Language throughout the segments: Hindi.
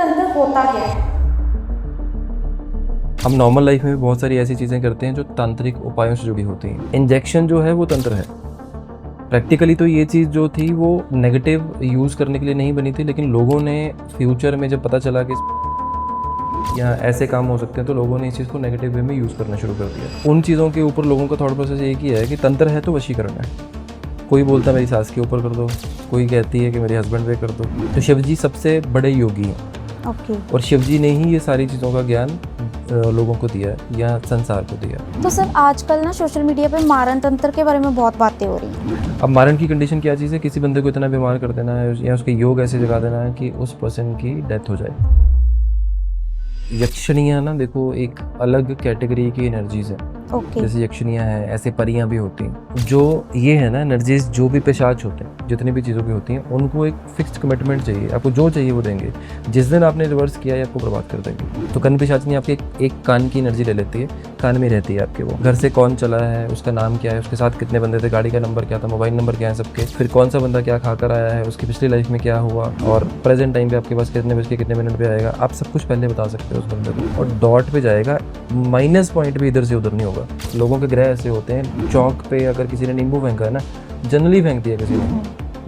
तंत्र होता क्या है? हम नॉर्मल लाइफ में भी बहुत सारी ऐसी चीज़ें करते हैं जो तांत्रिक उपायों से जुड़ी होती हैं। इंजेक्शन जो है वो तंत्र है। प्रैक्टिकली तो ये चीज़ जो थी वो नेगेटिव यूज़ करने के लिए नहीं बनी थी, लेकिन लोगों ने फ्यूचर में जब पता चला कि यहाँ ऐसे काम हो सकते हैं तो लोगों ने इस चीज़ को नेगेटिव वे में यूज़ करना शुरू कर दिया। उन चीज़ों के ऊपर लोगों का थॉट प्रोसेस एक ही है कि तंत्र है तो वशीकरण है। कोई बोलता है मेरी सास के ऊपर कर दो, कोई कहती है कि मेरे हस्बैंड पे कर दो। तो शिव जी सबसे बड़े योगी हैं। ओके। और शिव जी ने ही ये सारी चीज़ों का ज्ञान लोगों को दिया है या संसार को दिया है। तो सर आजकल ना सोशल मीडिया पे मारण तंत्र के बारे में बहुत बातें हो रही हैं। अब मारण की कंडीशन क्या चीज़ है? किसी बंदे को इतना बीमार कर देना है या उसके योग ऐसे जगा देना है कि उस पर्सन की डेथ हो जाए। यक्षिणियाँ ना देखो एक अलग कैटेगरी की एनर्जीज है। ओके। जैसे यक्षिणियाँ हैं, ऐसे परियां भी होती हैं। जो ये है ना एनर्जीज, जो भी पिशाच होते हैं, जितनी भी चीज़ों की होती हैं, उनको एक फिक्स्ड कमिटमेंट चाहिए। आपको जो चाहिए वो देंगे। जिस दिन आपने रिवर्स किया है आपको बर्बाद कर देंगे। तो कन पिशाचनी आपके एक कान की एनर्जी ले लेती है, कान में रहती है आपके। वो घर से कौन चला है, उसका नाम क्या है, उसके साथ कितने बंदे थे, गाड़ी का नंबर क्या था, मोबाइल नंबर क्या है सबके, फिर कौन सा बंदा क्या खाकर आया है, उसकी पिछली लाइफ में क्या हुआ और प्रेजेंट टाइम पे आपके पास कितने बज के कितने मिनट पे आएगा, आप सब कुछ पहले बता सकते हो उस बंदे को। और डॉट पे जाएगा, माइनस पॉइंट भी इधर से उधर नहीं होगा। लोगों के ग्रह ऐसे होते हैं, चौक पे अगर किसी ने नींबू फेंका है ना, जनरली फेंक दिया किसी ने,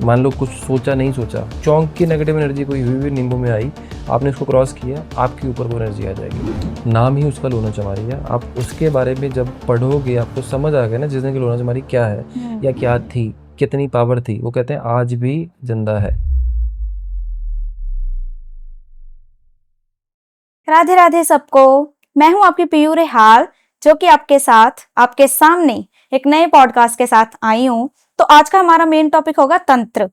मान लो कुछ सोचा नहीं सोचा, चौक की नेगेटिव एनर्जी कोई हुई नींबू में आई, आपने उसको क्रॉस किया, आपके ऊपर वो एनर्जी आ जाएगी। नाम ही उसका लोना चमारी है। आप उसके बारे में जब पढ़ोगे आपको समझ आ गया ना जिस दिन की लोना चमारी क्या है या क्या थी, कितनी पावर थी। वो कहते हैं आज भी जिंदा है। राधे राधे सबको। मैं हूं आपकी पीयू रेहाल, जो कि आपके साथ आपके सामने एक नए पॉडकास्ट के साथ आई हूं। तो आज का हमारा मेन टॉपिक होगा तंत्र।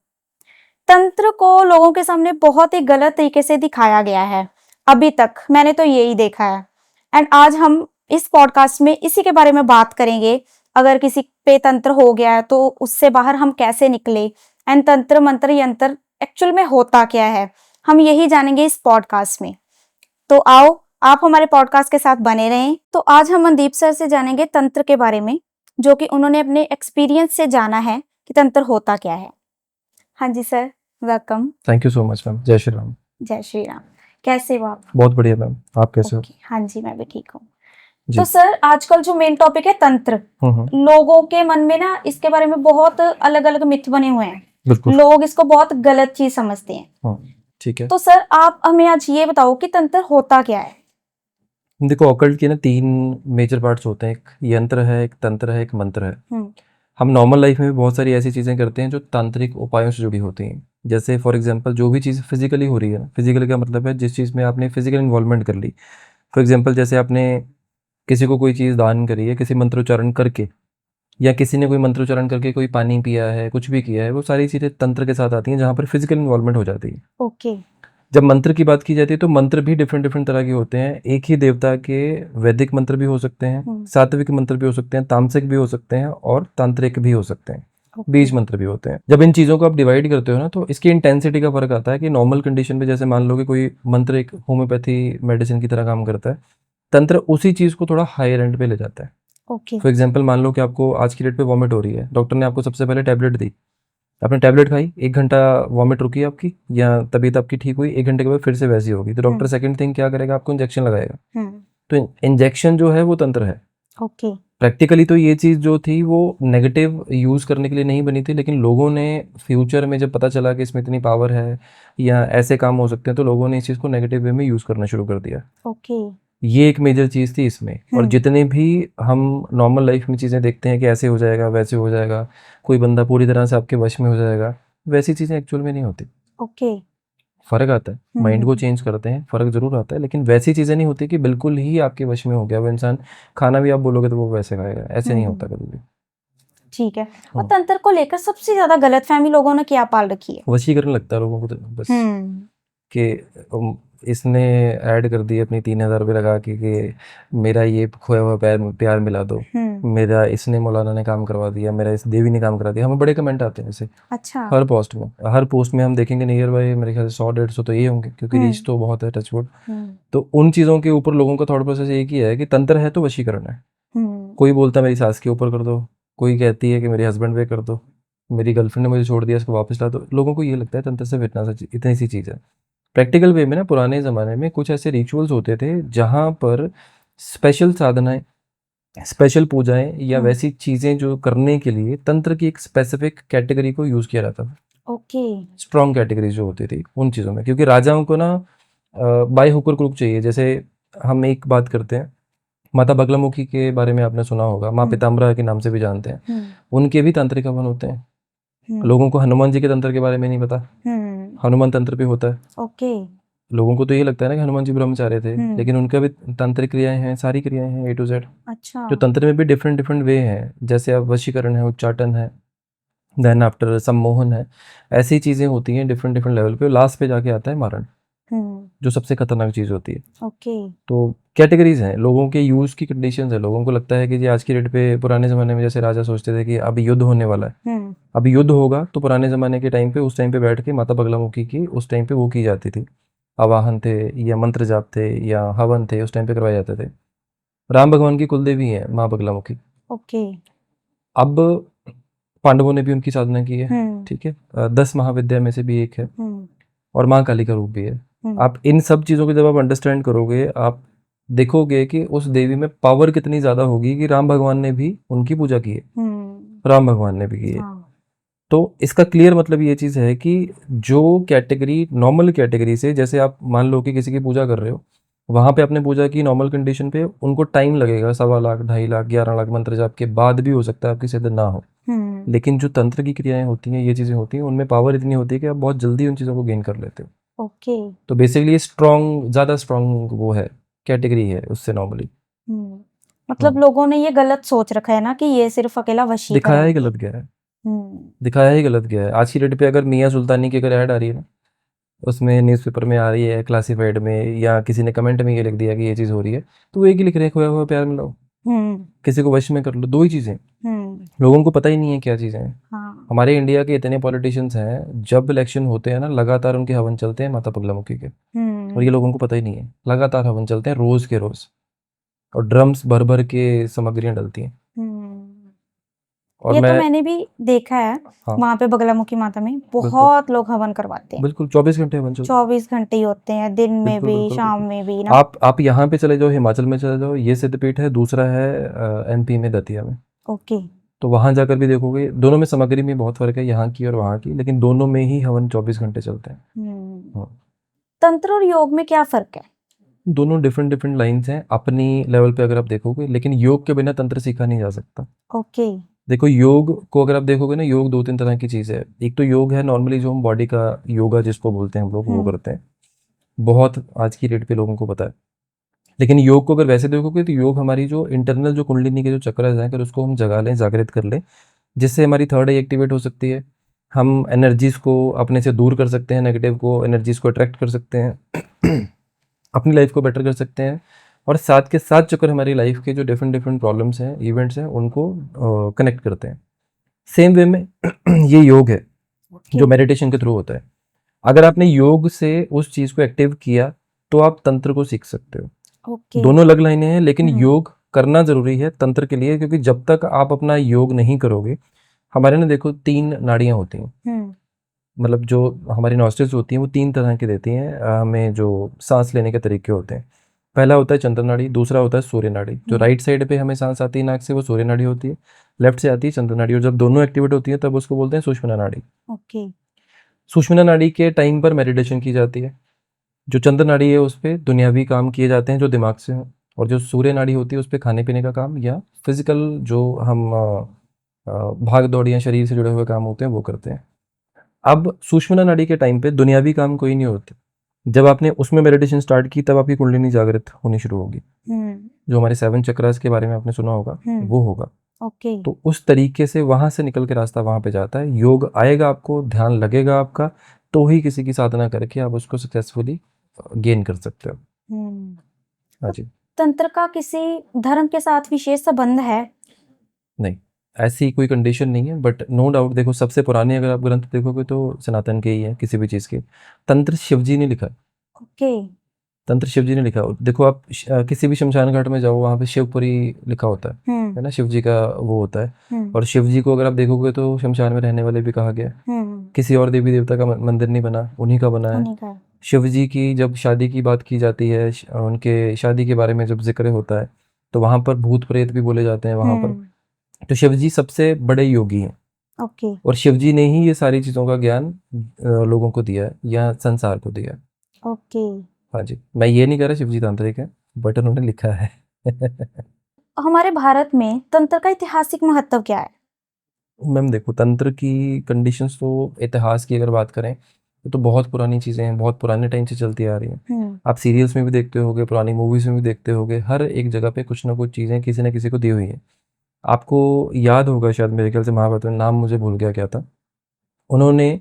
तंत्र को लोगों के सामने बहुत ही गलत तरीके से दिखाया गया है। अभी तक मैंने तो यही देखा है। एंड आज हम इस पॉडकास्ट में इसी के बारे में बात करेंगे। अगर किसी पे तंत्र हो गया है तो उससे बाहर हम कैसे निकले, एंड तंत्र मंत्र यंत्र एक्चुअल में होता क्या है, हम यही जानेंगे इस पॉडकास्ट में। तो आओ आप हमारे पॉडकास्ट के साथ बने रहें। तो आज हम मनदीप सर से जानेंगे तंत्र के बारे में, जो कि उन्होंने अपने एक्सपीरियंस से जाना है कि तंत्र होता क्या है। हाँ जी sir, welcome. Thank you so much ma'am. जय श्री राम। जय श्री राम। कैसे हो आप? बहुत बढ़िया मैम, आप कैसे हो? हाँ जी, मैं भी ठीक हूँ। जी। तो सर आजकल जो मेन टॉपिक है तंत्र, लोगों के मन में ना इसके बारे में बहुत अलग अलग मिथ बने हुए हैं। बिल्कुल। लोग इसको बहुत गलत चीज समझते हैं। ठीक है। तो सर आप हमें आज ये बताओ कि तंत्र होता क्या है? देखो ऑकल्ट के ना 3 मेजर पार्ट्स होते हैं। एक यंत्र है, एक तंत्र है, एक मंत्र है। हम नॉर्मल लाइफ में भी बहुत सारी ऐसी चीज़ें करते हैं जो तांत्रिक उपायों से जुड़ी होती हैं। जैसे फॉर एग्जांपल जो भी चीज़ फिजिकली हो रही है ना, फिजिकली का मतलब है जिस चीज़ में आपने फिजिकल इन्वॉल्वमेंट कर ली। फॉर एग्जांपल जैसे आपने किसी को कोई चीज़ दान करी है किसी मंत्रोच्चारण करके, या किसी ने कोई मंत्रोच्चारण करके कोई पानी पिया है, कुछ भी किया है, वो सारी चीज़ें तंत्र के साथ आती हैं जहाँ पर फिजिकल इन्वॉल्वमेंट हो जाती है। ओके। जब मंत्र की बात की जाती है तो मंत्र भी डिफरेंट डिफरेंट तरह के होते हैं। एक ही देवता के वैदिक मंत्र भी हो सकते हैं, सात्विक मंत्र भी हो सकते हैं, तामसिक भी हो सकते हैं और तांत्रिक भी हो सकते हैं, बीज मंत्र भी होते हैं। जब इन चीज़ों को आप डिवाइड करते हो ना तो इसकी इंटेंसिटी का फर्क आता है कि नॉर्मल कंडीशन में जैसे मान लो कि कोई मंत्र एक होम्योपैथी मेडिसिन की तरह काम करता है, तंत्र उसी चीज़ को थोड़ा हायर एंड पे ले जाता है। फॉर एग्जाम्पल मान लो कि आपको आज की डेट पे वॉमिट हो रही है, डॉक्टर ने आपको सबसे पहले टैबलेट दी, आपने टैबलेट खाई, 1 घंटा वॉमिट रुकी आपकी या तबीयत आपकी ठीक हुई, 1 घंटे के बाद फिर से वैसी होगी, तो डॉक्टर सेकंड थिंग क्या करेगा, आपको इंजेक्शन लगाएगा। तो इंजेक्शन जो है वो तंत्र है। ओके। प्रैक्टिकली तो ये चीज़ जो थी वो नेगेटिव यूज़ करने के लिए नहीं बनी थी, लेकिन लोगों ने फ्यूचर में जब पता चला कि इसमें इतनी पावर है या ऐसे काम हो सकते हैं तो लोगों ने इस चीज़ को नेगेटिव वे में यूज़ करना शुरू कर दिया। ओके। ये एक मेजर चीज़ थी इसमें। और जितने भी हम नॉर्मल लाइफ में चीज़ें देखते हैं कि ऐसे हो जाएगा वैसे हो जाएगा, कोई बंदा पूरी तरह से आपके वश में हो जाएगा, वैसी चीज़ें एक्चुअल में नहीं होती। ओके। फ़र्क आता है, माइंड को चेंज करते हैं, फ़र्क ज़रूर आता है, लेकिन वैसी चीज़ें नहीं होती कि बिल्कुल ही आपके वश में हो गया वो इंसान, खाना भी आप बोलोगे तो वो वैसे खाएगा, ऐसे नहीं होता कभी भी। ठीक है। और तंत्र को लेकर सबसे ज्यादा गलतफहमी लोगों ने क्या पाल रखी है? वशीकरण लगता है लोगों को तो बस कि इसने ऐड कर दी अपनी 3,000 रुपये लगा कि मेरा ये खोया हुआ प्यार मिला दो, मेरा इसने मौलाना ने काम करवा दिया, मेरा इस देवी ने काम करा दिया। हमें बड़े कमेंट आते हैं ऐसे। अच्छा। हर पोस्ट में हम देखेंगे नियर बाय मेरे ख्याल से 100-150 तो ये होंगे, क्योंकि रीच तो बहुत है, टचवुड। तो उन चीज़ों के ऊपर लोगों का थॉट प्रोसेस एक ही है कि तंत्र है तो वशीकरण है। कोई बोलता है मेरी सास के ऊपर कर दो, कोई कहती है कि मेरे हस्बैंड पे कर दो, मेरी गर्लफ्रेंड ने मुझे छोड़ दिया इसको वापस ला दो। लोगों को ये लगता है तंत्र सिर्फ इतनी सी चीज़ है। प्रैक्टिकल वे में ना पुराने ज़माने में कुछ ऐसे रिचुअल्स होते थे जहाँ पर स्पेशल साधनाएं, स्पेशल पूजाएं या वैसी चीज़ें जो करने के लिए तंत्र की एक स्पेसिफिक कैटेगरी को यूज़ किया जाता था। ओके। स्ट्रॉन्ग कैटेगरी जो होती थी उन चीज़ों में, क्योंकि राजाओं को ना बाय हुक और क्रुक चाहिए। जैसे हम एक बात करते हैं, माता बगलामुखी के बारे में आपने सुना होगा, माँ पीताम्बरा के नाम से भी जानते हैं। उनके भी तांत्रिक हवन होते हैं। लोगों को हनुमान जी के तंत्र के बारे में नहीं पता, हनुमान तंत्र भी होता है। ओके। लोगों को तो ये लगता है ना कि हनुमान जी ब्रह्मचारी थे, लेकिन उनका भी तांत्रिक क्रियाएं हैं, सारी क्रियाएं हैं A to Z। अच्छा। जो तंत्र में भी डिफरेंट डिफरेंट वे हैं, जैसे अब वशीकरण है, उच्चाटन है, देन आफ्टर सम्मोहन है, ऐसी चीज़ें होती हैं डिफरेंट डिफरेंट लेवल पे। लास्ट पे जाके आता है मारण, जो सबसे खतरनाक चीज़ होती है। ओके। तो कैटेगरीज हैं, लोगों के यूज़ की कंडीशंस है। लोगों को लगता है कि जी आज की डेट पे, पुराने ज़माने में जैसे राजा सोचते थे कि अब युद्ध होने वाला है, अब युद्ध होगा, तो पुराने ज़माने के टाइम पे उस टाइम पे बैठ के माता बगलामुखी की उस टाइम पे वो की जाती थी, आवाहन थे या मंत्र जाप थे या हवन थे, उस टाइम पे करवाए जाते थे। राम भगवान की कुलदेवी है माँ बगलामुखी। ओके। अब पांडवों ने भी उनकी साधना की है, ठीक है, 10 महाविद्या में से भी एक है, और माँ काली का रूप भी है। आप इन सब चीज़ों को जब आप अंडरस्टैंड करोगे, आप देखोगे कि उस देवी में पावर कितनी ज़्यादा होगी कि राम भगवान ने भी उनकी पूजा की है, राम भगवान ने भी की है। तो इसका क्लियर मतलब ये चीज़ है कि जो कैटेगरी नॉर्मल कैटेगरी से, जैसे आप मान लो कि किसी की पूजा कर रहे हो, वहाँ पे आपने पूजा की नॉर्मल कंडीशन पे, उनको टाइम लगेगा 1.25 लाख, 2.5 लाख, 11 लाख मंत्र जाप के बाद भी हो सकता है आपकी सिद्ध ना हो। लेकिन जो तंत्र की क्रियाएं होती हैं, ये चीज़ें होती हैं, उनमें पावर इतनी होती है कि आप बहुत जल्दी उन चीज़ों को गेन कर लेते हो। ओके। तो बेसिकली ये स्ट्रॉन्ग, ज़्यादा स्ट्रॉन्ग वो है, कैटेगरी है उससे नॉर्मली। मतलब लोगों ने ये गलत सोच रखा है ना कि ये सिर्फ अकेला वशीकरण दिखाया ही गलत गया है, दिखाया ही गलत गया है। आज की डेट पे अगर मियाँ सुल्तानी की अगर ऐड आ रही है ना, उसमें न्यूज़पेपर में आ रही है, क्लासिफाइड में, या किसी ने कमेंट में ये लिख दिया कि ये चीज़ हो रही है, तो वो एक ही लिख रहे हैं, खोया हुआ प्यार मिलाओ, किसी को वश में कर लो, दो ही चीज़ें। लोगों को पता ही नहीं है क्या चीज़ें हैं। हाँ। हमारे इंडिया के इतने पॉलिटिशियंस हैं, जब इलेक्शन होते हैं ना, लगातार उनके हवन चलते हैं माता बगलामुखी के, और ये लोगों को पता ही नहीं है। लगातार हवन चलते हैं, रोज के रोज, और ड्रम्स भर भर के सामग्रियां डलती हैं। और ये तो मैं मैंने भी देखा है। हाँ, वहां पे बगलामुखी माता में बहुत लोग हवन करवाते हैं। बिल्कुल 24 घंटे हवन चलते हैं। 24 घंटे ही होते हैं, दिन में बिल्कुल भी बिल्कुल शाम बिल्कुल। में भी ना। आप यहाँ पे चले जाओ, हिमाचल में चले जाओ, ये सिद्धपीठ है। दूसरा है MP में दतिया में। ओके। तो वहां जाकर भी देखोगे, दोनों में सामग्री में बहुत फर्क है, यहाँ की और वहाँ की, लेकिन दोनों में ही हवन 24 घंटे चलते हैं। हाँ। तंत्र और योग में क्या फर्क है? दोनों डिफरेंट डिफरेंट लाइंस हैं अपनी लेवल पे अगर आप देखोगे, लेकिन योग के बिना तंत्र सीखा नहीं जा सकता। ओके। देखो, योग को अगर आप देखोगे ना, योग 2-3 तरह की चीज़ है। एक तो योग है नॉर्मली, जो हम बॉडी का योगा जिसको बोलते हैं हम लोग, वो करते हैं, बहुत आज की डेट पे लोगों को पता है। लेकिन योग को अगर वैसे देखोगे, तो योग हमारी जो इंटरनल जो कुंडलिनी के जो चक्र हैं, अगर उसको हम जगा लें, जागृत कर लें, जिससे हमारी थर्ड आई एक्टिवेट हो सकती है। हम एनर्जीज को अपने से दूर कर सकते हैं, नेगेटिव को, एनर्जीज को अट्रैक्ट कर सकते हैं, अपनी लाइफ को बेटर कर सकते हैं, और साथ के साथ चक्कर हमारी लाइफ के जो डिफरेंट डिफरेंट प्रॉब्लम्स हैं, इवेंट्स हैं, उनको कनेक्ट करते हैं। सेम वे में ये योग है जो मेडिटेशन के थ्रू होता है। अगर आपने योग से उस चीज़ को एक्टिव किया, तो आप तंत्र को सीख सकते हो। दोनों अलग लाइनें हैं, लेकिन योग करना जरूरी है तंत्र के लिए, क्योंकि जब तक आप अपना योग नहीं करोगे, हमारे ना देखो 3 नाड़ियां होती हैं, मतलब जो हमारी नॉस्ट्रिल्स होती हैं वो 3 तरह की देती हैं हमें जो सांस लेने के तरीके होते हैं। पहला होता है चंद्र नाड़ी, दूसरा होता है सूर्य नाड़ी। जो राइट साइड पे हमें सांस आती है नाक से, वो सूर्य नाड़ी होती है, लेफ्ट से आती है चंद्र नाड़ी, और जब दोनों एक्टिवेट होती है तब उसको बोलते हैं सुषुम्ना नाड़ी। ओके। सुषुम्ना नाड़ी के टाइम पर मेडिटेशन की जाती है। जो चंद्र नाड़ी है उस पर दुनियावी काम किए जाते हैं जो दिमाग से हो, और जो सूर्य नाड़ी होती है उस पर खाने पीने का काम या फिजिकल जो हम भाग दौड़ या शरीर से जुड़े हुए काम होते हैं वो करते हैं। अब सुषुम्ना नाड़ी के टाइम पे दुनियावी काम कोई नहीं होते। जब आपने उसमें मेडिटेशन स्टार्ट की, तब आपकी कुंडलिनी जागृत होनी शुरू होगी। जो हमारे 7 चक्रास के बारे में आपने सुना होगा, वो होगा। ओके। तो उस तरीके से वहां से निकल के रास्ता वहां पे जाता है। योग आएगा आपको, ध्यान लगेगा आपका, तो ही किसी की साधना करके आप उसको सक्सेसफुली गेन कर सकते हो। हाँ जी। तंत्र का किसी धर्म के साथ विशेष संबंध है? नहीं, ऐसी कोई कंडीशन नहीं है, बट नो डाउट देखो, सबसे पुराने अगर आप ग्रंथ देखोगे तो सनातन के ही है, किसी भी चीज़ के। तंत्र शिवजी ने लिखा है। ओके। तंत्र शिवजी ने लिखा। देखो आप किसी भी शमशान घाट में जाओ, वहाँ पे शिवपुरी लिखा होता है ना, शिवजी का वो होता है। और शिवजी को अगर आप देखोगे तो शमशान में रहने वाले भी कहा गया है। किसी और देवी देवता का मंदिर नहीं बना, उन्हीं का बना है। शिव जी की जब शादी की बात की जाती है, उनके शादी के बारे में जब जिक्र होता है, तो वहाँ पर भूत प्रेत भी बोले जाते हैं वहाँ पर। तो शिव जी सबसे बड़े योगी हैं, ओके और शिव जी ने ही ये सारी चीज़ों का ज्ञान लोगों को दिया है या संसार को दिया है। ओके। हाँ जी, मैं ये नहीं कह रहा शिव जी तांत्रिक है, बट उन्होंने लिखा है। हमारे भारत में तंत्र का ऐतिहासिक महत्व क्या है? मैम देखो, तंत्र की कंडीशंस तो इतिहास की अगर बात करें तो बहुत पुरानी चीज़ें हैं, बहुत पुराने टाइम से चलती आ रही हैं। आप सीरियल्स में भी देखते होगे, पुरानी मूवीज़ में भी देखते होगे, हर एक जगह पे कुछ ना कुछ चीज़ें किसी न किसी को दी हुई हैं। आपको याद होगा शायद, मेरे ख्याल से महाभारत में, नाम मुझे भूल गया क्या था, उन्होंने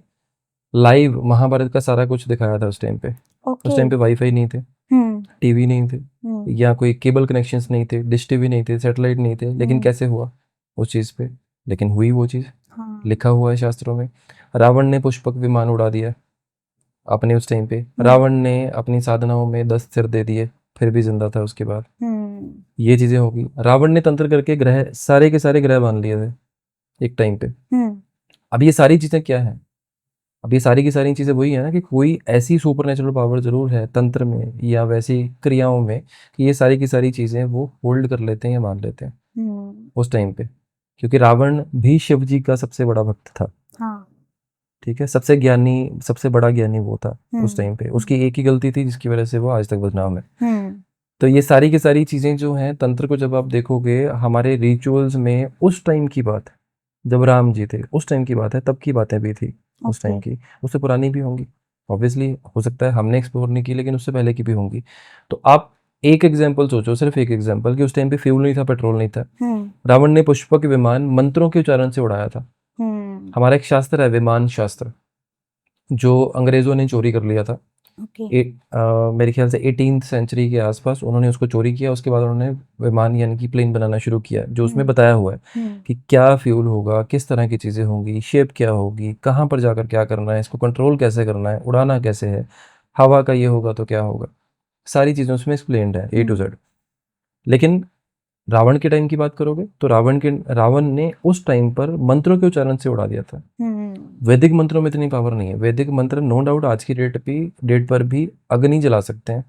लाइव महाभारत का सारा कुछ दिखाया था उस टाइम पे। उस टाइम पे वाईफाई नहीं थे, टीवी नहीं थे, या कोई केबल कनेक्शंस नहीं थे, डिश टीवी नहीं थे, सैटेलाइट नहीं थे, लेकिन कैसे हुआ उस चीज़ पे, लेकिन हुई वो चीज़। लिखा हुआ है शास्त्रों में। रावण ने पुष्पक विमान उड़ा दिया अपने उस टाइम पे, रावण ने अपनी साधनाओं में 10 सिर दे दिए, फिर भी जिंदा था उसके बाद। ये चीजें होगी। रावण ने तंत्र करके ग्रह, सारे के सारे ग्रह बांध लिए थे एक टाइम पे। अब ये सारी चीजें क्या है? अब ये सारी की सारी चीजें वही है ना, कि कोई ऐसी सुपर पावर जरूर है तंत्र में या वैसी क्रियाओं में कि ये सारी की सारी चीजें वो होल्ड कर लेते हैं या मान लेते हैं उस टाइम पे। क्योंकि रावण भी शिव जी का सबसे बड़ा भक्त था। ठीक है, सबसे ज्ञानी, सबसे बड़ा ज्ञानी वो था उस टाइम पे। उसकी एक ही गलती थी जिसकी वजह से वो आज तक बदनाम है। तो ये सारी की सारी चीजें जो हैं तंत्र को, जब आप देखोगे हमारे रिचुअल्स में, उस टाइम की बात है जब राम जी थे, उस टाइम की बात है, तब की बातें भी थी उस टाइम की। उससे पुरानी भी होंगी ऑब्वियसली, हो सकता है हमने एक्सप्लोर नहीं की, लेकिन उससे पहले की भी होंगी। तो आप एक एग्जाम्पल सोचो, सिर्फ एक एग्जाम्पल, कि उस टाइम पे फ्यूल नहीं था, पेट्रोल नहीं था, रावण ने पुष्पक विमान मंत्रों के उच्चारण से उड़ाया था। हमारा एक शास्त्र है विमान शास्त्र, जो अंग्रेजों ने चोरी कर लिया था। मेरे ख्याल से 18th सेंचुरी के आसपास उन्होंने उसको चोरी किया। उसके बाद उन्होंने विमान यानी कि प्लेन बनाना शुरू किया, जो उसमें बताया हुआ है कि क्या फ्यूल होगा, किस तरह की चीज़ें होंगी, शेप क्या होगी, कहाँ पर जाकर क्या करना है, इसको कंट्रोल कैसे करना है, उड़ाना कैसे है, हवा का ये होगा तो क्या होगा, सारी चीज़ें उसमें एक्सप्लेन्ड है A to Z। लेकिन रावण के टाइम की बात करोगे तो रावण ने उस टाइम पर मंत्रों के उच्चारण से उड़ा दिया था। वैदिक मंत्रों में इतनी पावर नहीं है। वैदिक मंत्र नो डाउट आज की डेट पर भी अग्नि जला सकते हैं।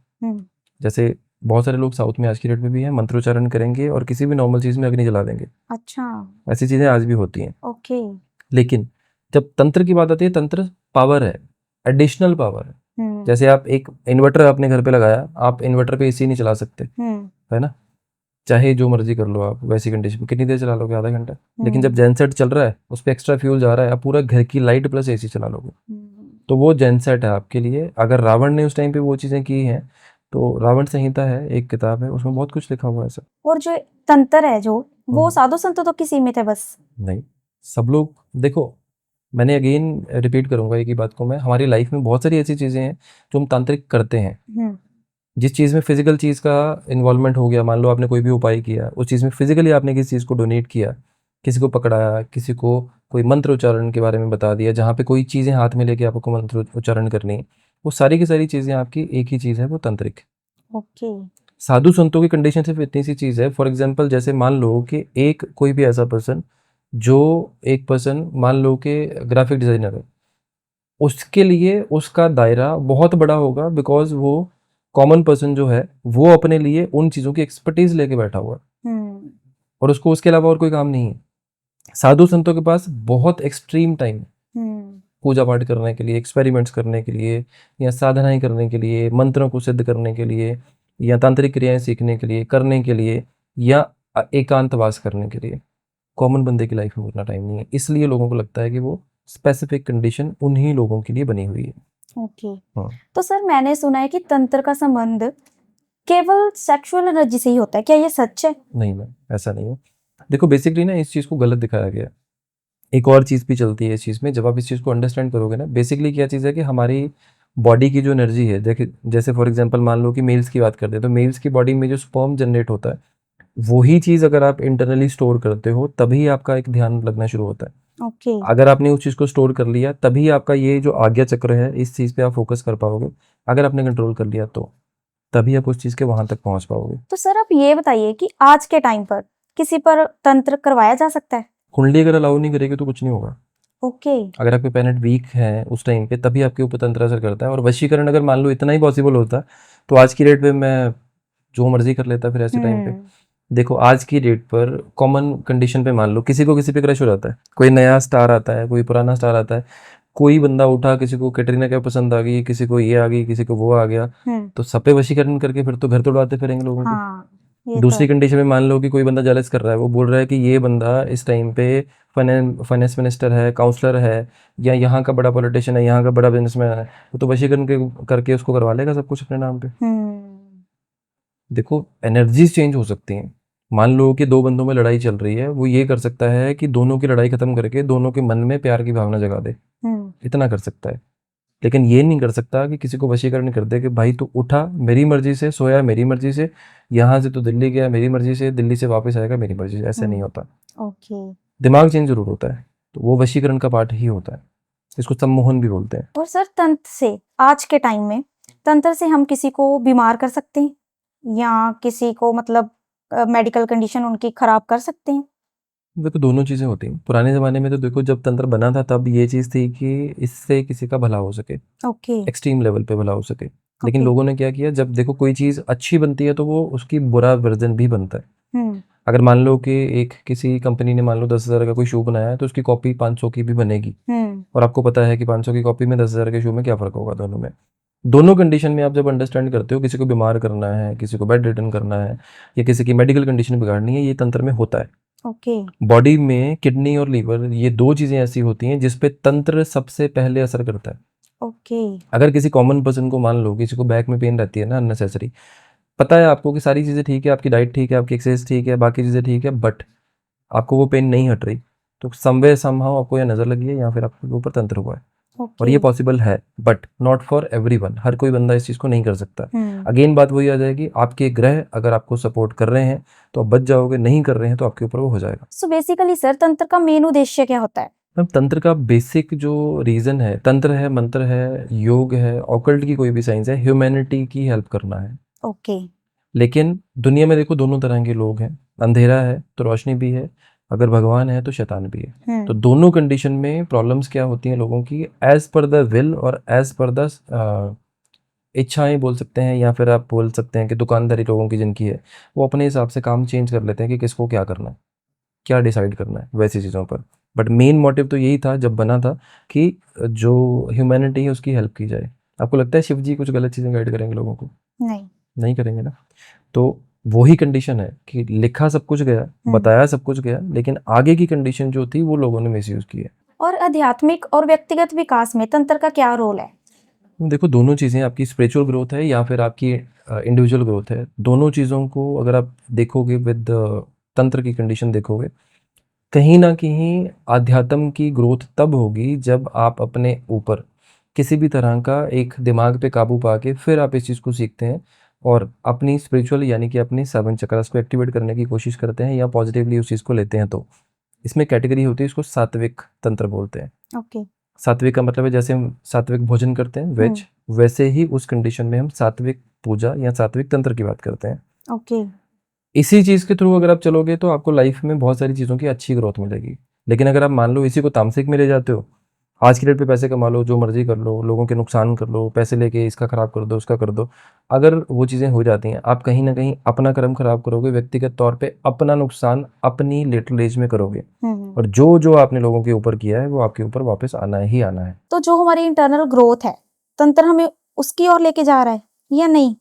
जैसे बहुत सारे लोग साउथ में आज की डेट में भी हैं, मंत्रोच्चारण करेंगे और किसी भी नॉर्मल चीज में अग्नि जला देंगे। अच्छा, ऐसी चीजें आज भी होती हैं। ओके। लेकिन जब तंत्र की बात आती है, तंत्र पावर है, एडिशनल पावर है। जैसे आप एक इन्वर्टर अपने घर पे लगाया, आप इन्वर्टर पे एसी नहीं चला सकते, है ना, चाहे जो मर्जी कर लो आप, वैसी कंडीशन में कितनी देर चला लोगे? आधा घंटा। लेकिन जब जेनसेट चल रहा है, उस पर एक्स्ट्रा फ्यूल जा रहा है, आप पूरा घर की लाइट प्लस एसी चला लोगे। तो वो जेनसेट है आपके लिए। अगर रावण ने उस टाइम पे वो चीजें की हैं, तो रावण संहिता है, एक किताब है, उसमें बहुत कुछ लिखा हुआ है सर। और जो तंत्र है जो, वो साधु संतों तक की सीमित है बस? नहीं, सब लोग देखो, मैंने अगेन रिपीट करूंगा एक ही बात को मैं, हमारी लाइफ में बहुत सारी ऐसी चीजें हैं जो हम तांत्रिक करते हैं। जिस चीज़ में फिजिकल चीज़ का इन्वॉल्वमेंट हो गया, मान लो आपने कोई भी उपाय किया, उस चीज़ में फिजिकली आपने किसी चीज़ को डोनेट किया, किसी को पकड़ाया, किसी को कोई मंत्र उच्चारण के बारे में बता दिया, जहाँ पे कोई चीज़ें हाथ में लेके आपको मंत्र उच्चारण करनी है, वो सारी की सारी चीज़ें आपकी एक ही चीज़ है, वो तंत्रिक। ओके। साधु संतों की कंडीशन सिर्फ इतनी सी चीज़ है। फॉर एग्जाम्पल, जैसे मान लो कि एक कोई भी ऐसा पर्सन, जो एक पर्सन मान लो कि ग्राफिक डिजाइनर है, उसके लिए उसका दायरा बहुत बड़ा होगा, बिकॉज वो कॉमन पर्सन जो है वो अपने लिए उन चीज़ों की एक्सपर्टीज लेके बैठा हुआ है, और उसको उसके अलावा और कोई काम नहीं है। साधु संतों के पास बहुत एक्सट्रीम टाइम है पूजा पाठ करने के लिए, एक्सपेरिमेंट्स करने के लिए, या साधनाएं करने के लिए, मंत्रों को सिद्ध करने के लिए, या तांत्रिक क्रियाएं सीखने के लिए, करने के लिए, या एकांतवास करने के लिए। कॉमन बंदे की लाइफ में उतना टाइम नहीं है, इसलिए लोगों को लगता है कि वो स्पेसिफिक कंडीशन उन्हीं लोगों के लिए बनी हुई है। ओके। तो सर, मैंने सुना है कि तंत्र का संबंध केवल सेक्सुअल एनर्जी से ही होता है, क्या ये सच है? नहीं मैम, ऐसा नहीं है। देखो बेसिकली ना, इस चीज़ को गलत दिखाया गया। एक और चीज़ भी चलती है इस चीज़ में, जब आप इस चीज़ को अंडरस्टैंड करोगे ना, बेसिकली क्या चीज़ है कि हमारी बॉडी की जो एनर्जी है, देखिए जैसे फॉर एग्जांपल मान लो कि मेल्स की बात करते हैं, तो मेल्स की बॉडी में जो स्पर्म जनरेट होता है, वही चीज़ अगर आप इंटरनली स्टोर करते हो, तभी आपका एक ध्यान लगना शुरू होता है। अगर आपने उस चीज़ को स्टोर कर लिया, तभी आपका ये जो आज्ञा चक्र है, इस चीज़ पे आप फोकस कर पाओगे। अगर आपने कंट्रोल कर लिया, तो तभी आप उस चीज़ के वहां तक पहुंच पाओगे। तो सर, आप ये बताइए कि आज के टाइम पर किसी पर तंत्र करवाया जा सकता है? कुंडली अगर अलाउ नहीं करेगी तो कुछ नहीं होगा। ओके। अगर आपके प्लैनेट वीक है उस टाइम पे, तभी आपके ऊपर तंत्र असर करता है। और वशीकरण अगर मान लो इतना ही पॉसिबल होता तो आज की डेट पे मैं जो मर्जी कर लेता फिर ऐसे टाइम पे। देखो आज की डेट पर कॉमन कंडीशन पे मान लो किसी को किसी पे क्रश हो जाता है, कोई नया स्टार आता है, कोई पुराना स्टार आता है, कोई बंदा उठा, किसी को कैटरीना कैफ पसंद आ गई, किसी को ये आ गई, किसी को वो आ गया, तो सब पे वशीकरण करके फिर तो घर तोड़वाते फिरेंगे लोगों के। हाँ, ये तो दूसरी है। कंडीशन में मान लो कि कोई बंदा जेलस कर रहा है, वो बोल रहा है कि ये बंदा इस टाइम पे फाइनेंस मिनिस्टर है, काउंसलर है, या यहाँ का बड़ा पॉलिटिशियन है, यहाँ का बड़ा बिजनेसमैन है, वो तो वशीकरण करके उसको करवा लेगा सब कुछ अपने नाम पे। देखो एनर्जीज चेंज हो सकती हैं। मान लो कि दो बंदों में लड़ाई चल रही है, वो ये कर सकता है कि दोनों की लड़ाई खत्म करके दोनों के मन में प्यार की भावना जगा दे, इतना कर सकता है। लेकिन ये नहीं कर सकता कि किसी को वशीकरण कर दे कि भाई तू उठा मेरी मर्जी से, सोया मेरी मर्जी से, यहाँ से तो दिल्ली गया मेरी मर्जी से, दिल्ली से वापस आएगा मेरी मर्जी से। ऐसा नहीं होता। ओके। दिमाग चेंज जरूर होता है, तो वो वशीकरण का पार्ट ही होता है। इसको सम्मोहन भी बोलते हैं। और सर तंत्र से आज के टाइम में तंत्र से हम किसी को बीमार कर सकते हैं या किसी को मतलब मेडिकल कंडीशन उनकी खराब कर सकते हैं? देखो दोनों चीज़ें होती हैं। पुराने ज़माने में तो देखो जब तंत्र बना था तब ये चीज़ थी कि इससे किसी का भला हो सके, ओके। एक्सट्रीम लेवल पे भला हो सके। लेकिन ओके। लोगों ने क्या किया, जब देखो कोई चीज़ अच्छी बनती है तो वो उसकी बुरा वर्जन भी बनता है। अगर मान लो कि एक किसी कंपनी ने मान लो 10,000 का कोई शू बनाया है, तो उसकी कॉपी 500 की भी बनेगी। और आपको पता है कि 500 की कॉपी में 10,000 के शू में क्या फ़र्क होगा दोनों में। दोनों कंडीशन में आप जब अंडरस्टैंड करते हो, किसी को बीमार करना है, किसी को बेड रिटर्न करना है, या किसी की मेडिकल कंडीशन बिगाड़नी है, ये तंत्र में होता है। ओके। बॉडी में किडनी और लीवर, ये दो चीज़ें ऐसी होती हैं जिस पे तंत्र सबसे पहले असर करता है। ओके। अगर किसी कॉमन पर्सन को मान लो किसी को बैक में पेन रहती है ना अननेसेसरी, पता है आपको कि सारी चीज़ें ठीक है, आपकी डाइट ठीक है, आपकी एक्सरसाइज ठीक है, बाकी चीज़ें ठीक है, बट आपको वो पेन नहीं हट रही, तो समवेयर समहाउ आपको या नज़र लगी है या फिर आपके ऊपर तंत्र हुआ है। और ये पॉसिबल है, बट नॉट फॉर एवरीवन। हर कोई बंदा इस चीज़ को नहीं कर सकता। अगेन बात वही आ जाएगी, आपके ग्रह अगर आपको सपोर्ट कर रहे हैं तो आप बच जाओगे, नहीं कर रहे हैं तो आपके ऊपर वो हो जाएगा। सो बेसिकली सर तंत्र का मेन उद्देश्य क्या होता है? मैम तंत्र का बेसिक जो रीज़न है, तंत्र है, मंत्र है, योग है, ऑकल्ट की कोई भी साइंस है, ह्यूमैनिटी की हेल्प करना है। ओके। लेकिन दुनिया में देखो दोनों तरह के लोग हैं, अंधेरा है तो रोशनी भी है, अगर भगवान है तो शैतान भी है। तो दोनों कंडीशन में प्रॉब्लम्स क्या होती हैं लोगों की, एज पर द विल और एज पर द इच्छाएं बोल सकते हैं, या फिर आप बोल सकते हैं कि दुकानदारी लोगों की जिनकी है, वो अपने हिसाब से काम चेंज कर लेते हैं कि किसको क्या करना है, क्या डिसाइड करना है वैसी चीज़ों पर। बट मेन मोटिव तो यही था जब बना था कि जो ह्यूमैनिटी है उसकी हेल्प की जाए। आपको लगता है शिव जी कुछ गलत चीज़ें गाइड करेंगे लोगों को? नहीं करेंगे ना। तो वही कंडीशन है कि लिखा सब कुछ गया, बताया सब कुछ गया, लेकिन आगे की कंडीशन जो थी वो लोगों ने मिसयूज की है। और आध्यात्मिक और व्यक्तिगत विकास में तंत्र का क्या रोल है? देखो दोनों चीज़ें, आपकी स्पिरिचुअल ग्रोथ है या फिर आपकी इंडिविजुअल ग्रोथ है, दोनों चीज़ों को अगर आप देखोगे विद तंत्र की कंडीशन देखोगे, कहीं ना कहीं आध्यात्म की ग्रोथ तब होगी जब आप अपने ऊपर किसी भी तरह का एक दिमाग पे काबू पा के फिर आप इस चीज़ को सीखते हैं और अपनी स्पिरिचुअल यानी कि अपनी 7 चक्रस को एक्टिवेट करने की कोशिश करते हैं या पॉजिटिवली उस चीज़ को लेते हैं। तो इसमें कैटेगरी होती है, इसको सात्विक तंत्र बोलते हैं। ओके। सात्विक का मतलब है जैसे हम सात्विक भोजन करते हैं वेज, वैसे ही उस कंडीशन में हम सात्विक पूजा या सात्विक तंत्र की बात करते हैं। ओके। इसी चीज़ के थ्रू अगर आप चलोगे तो आपको लाइफ में बहुत सारी चीज़ों की अच्छी ग्रोथ मिलेगी। लेकिन अगर आप मान लो इसी को तामसिक में ले जाते हो, आज की डेट पे पैसे कमा लो, जो मर्जी कर लो, लोगों के नुकसान कर लो, पैसे लेके इसका खराब कर दो, उसका कर दो, अगर वो चीज़ें हो जाती हैं, आप कहीं ना कहीं अपना कर्म खराब करोगे, व्यक्तिगत तौर पे अपना नुकसान अपनी लिटिल एज में करोगे, और जो जो आपने लोगों के ऊपर किया है वो आपके ऊपर वापस आना ही आना है। तो जो हमारी इंटरनल ग्रोथ है तंत्र हमें उसकी ओर लेके जा रहा है या नहीं?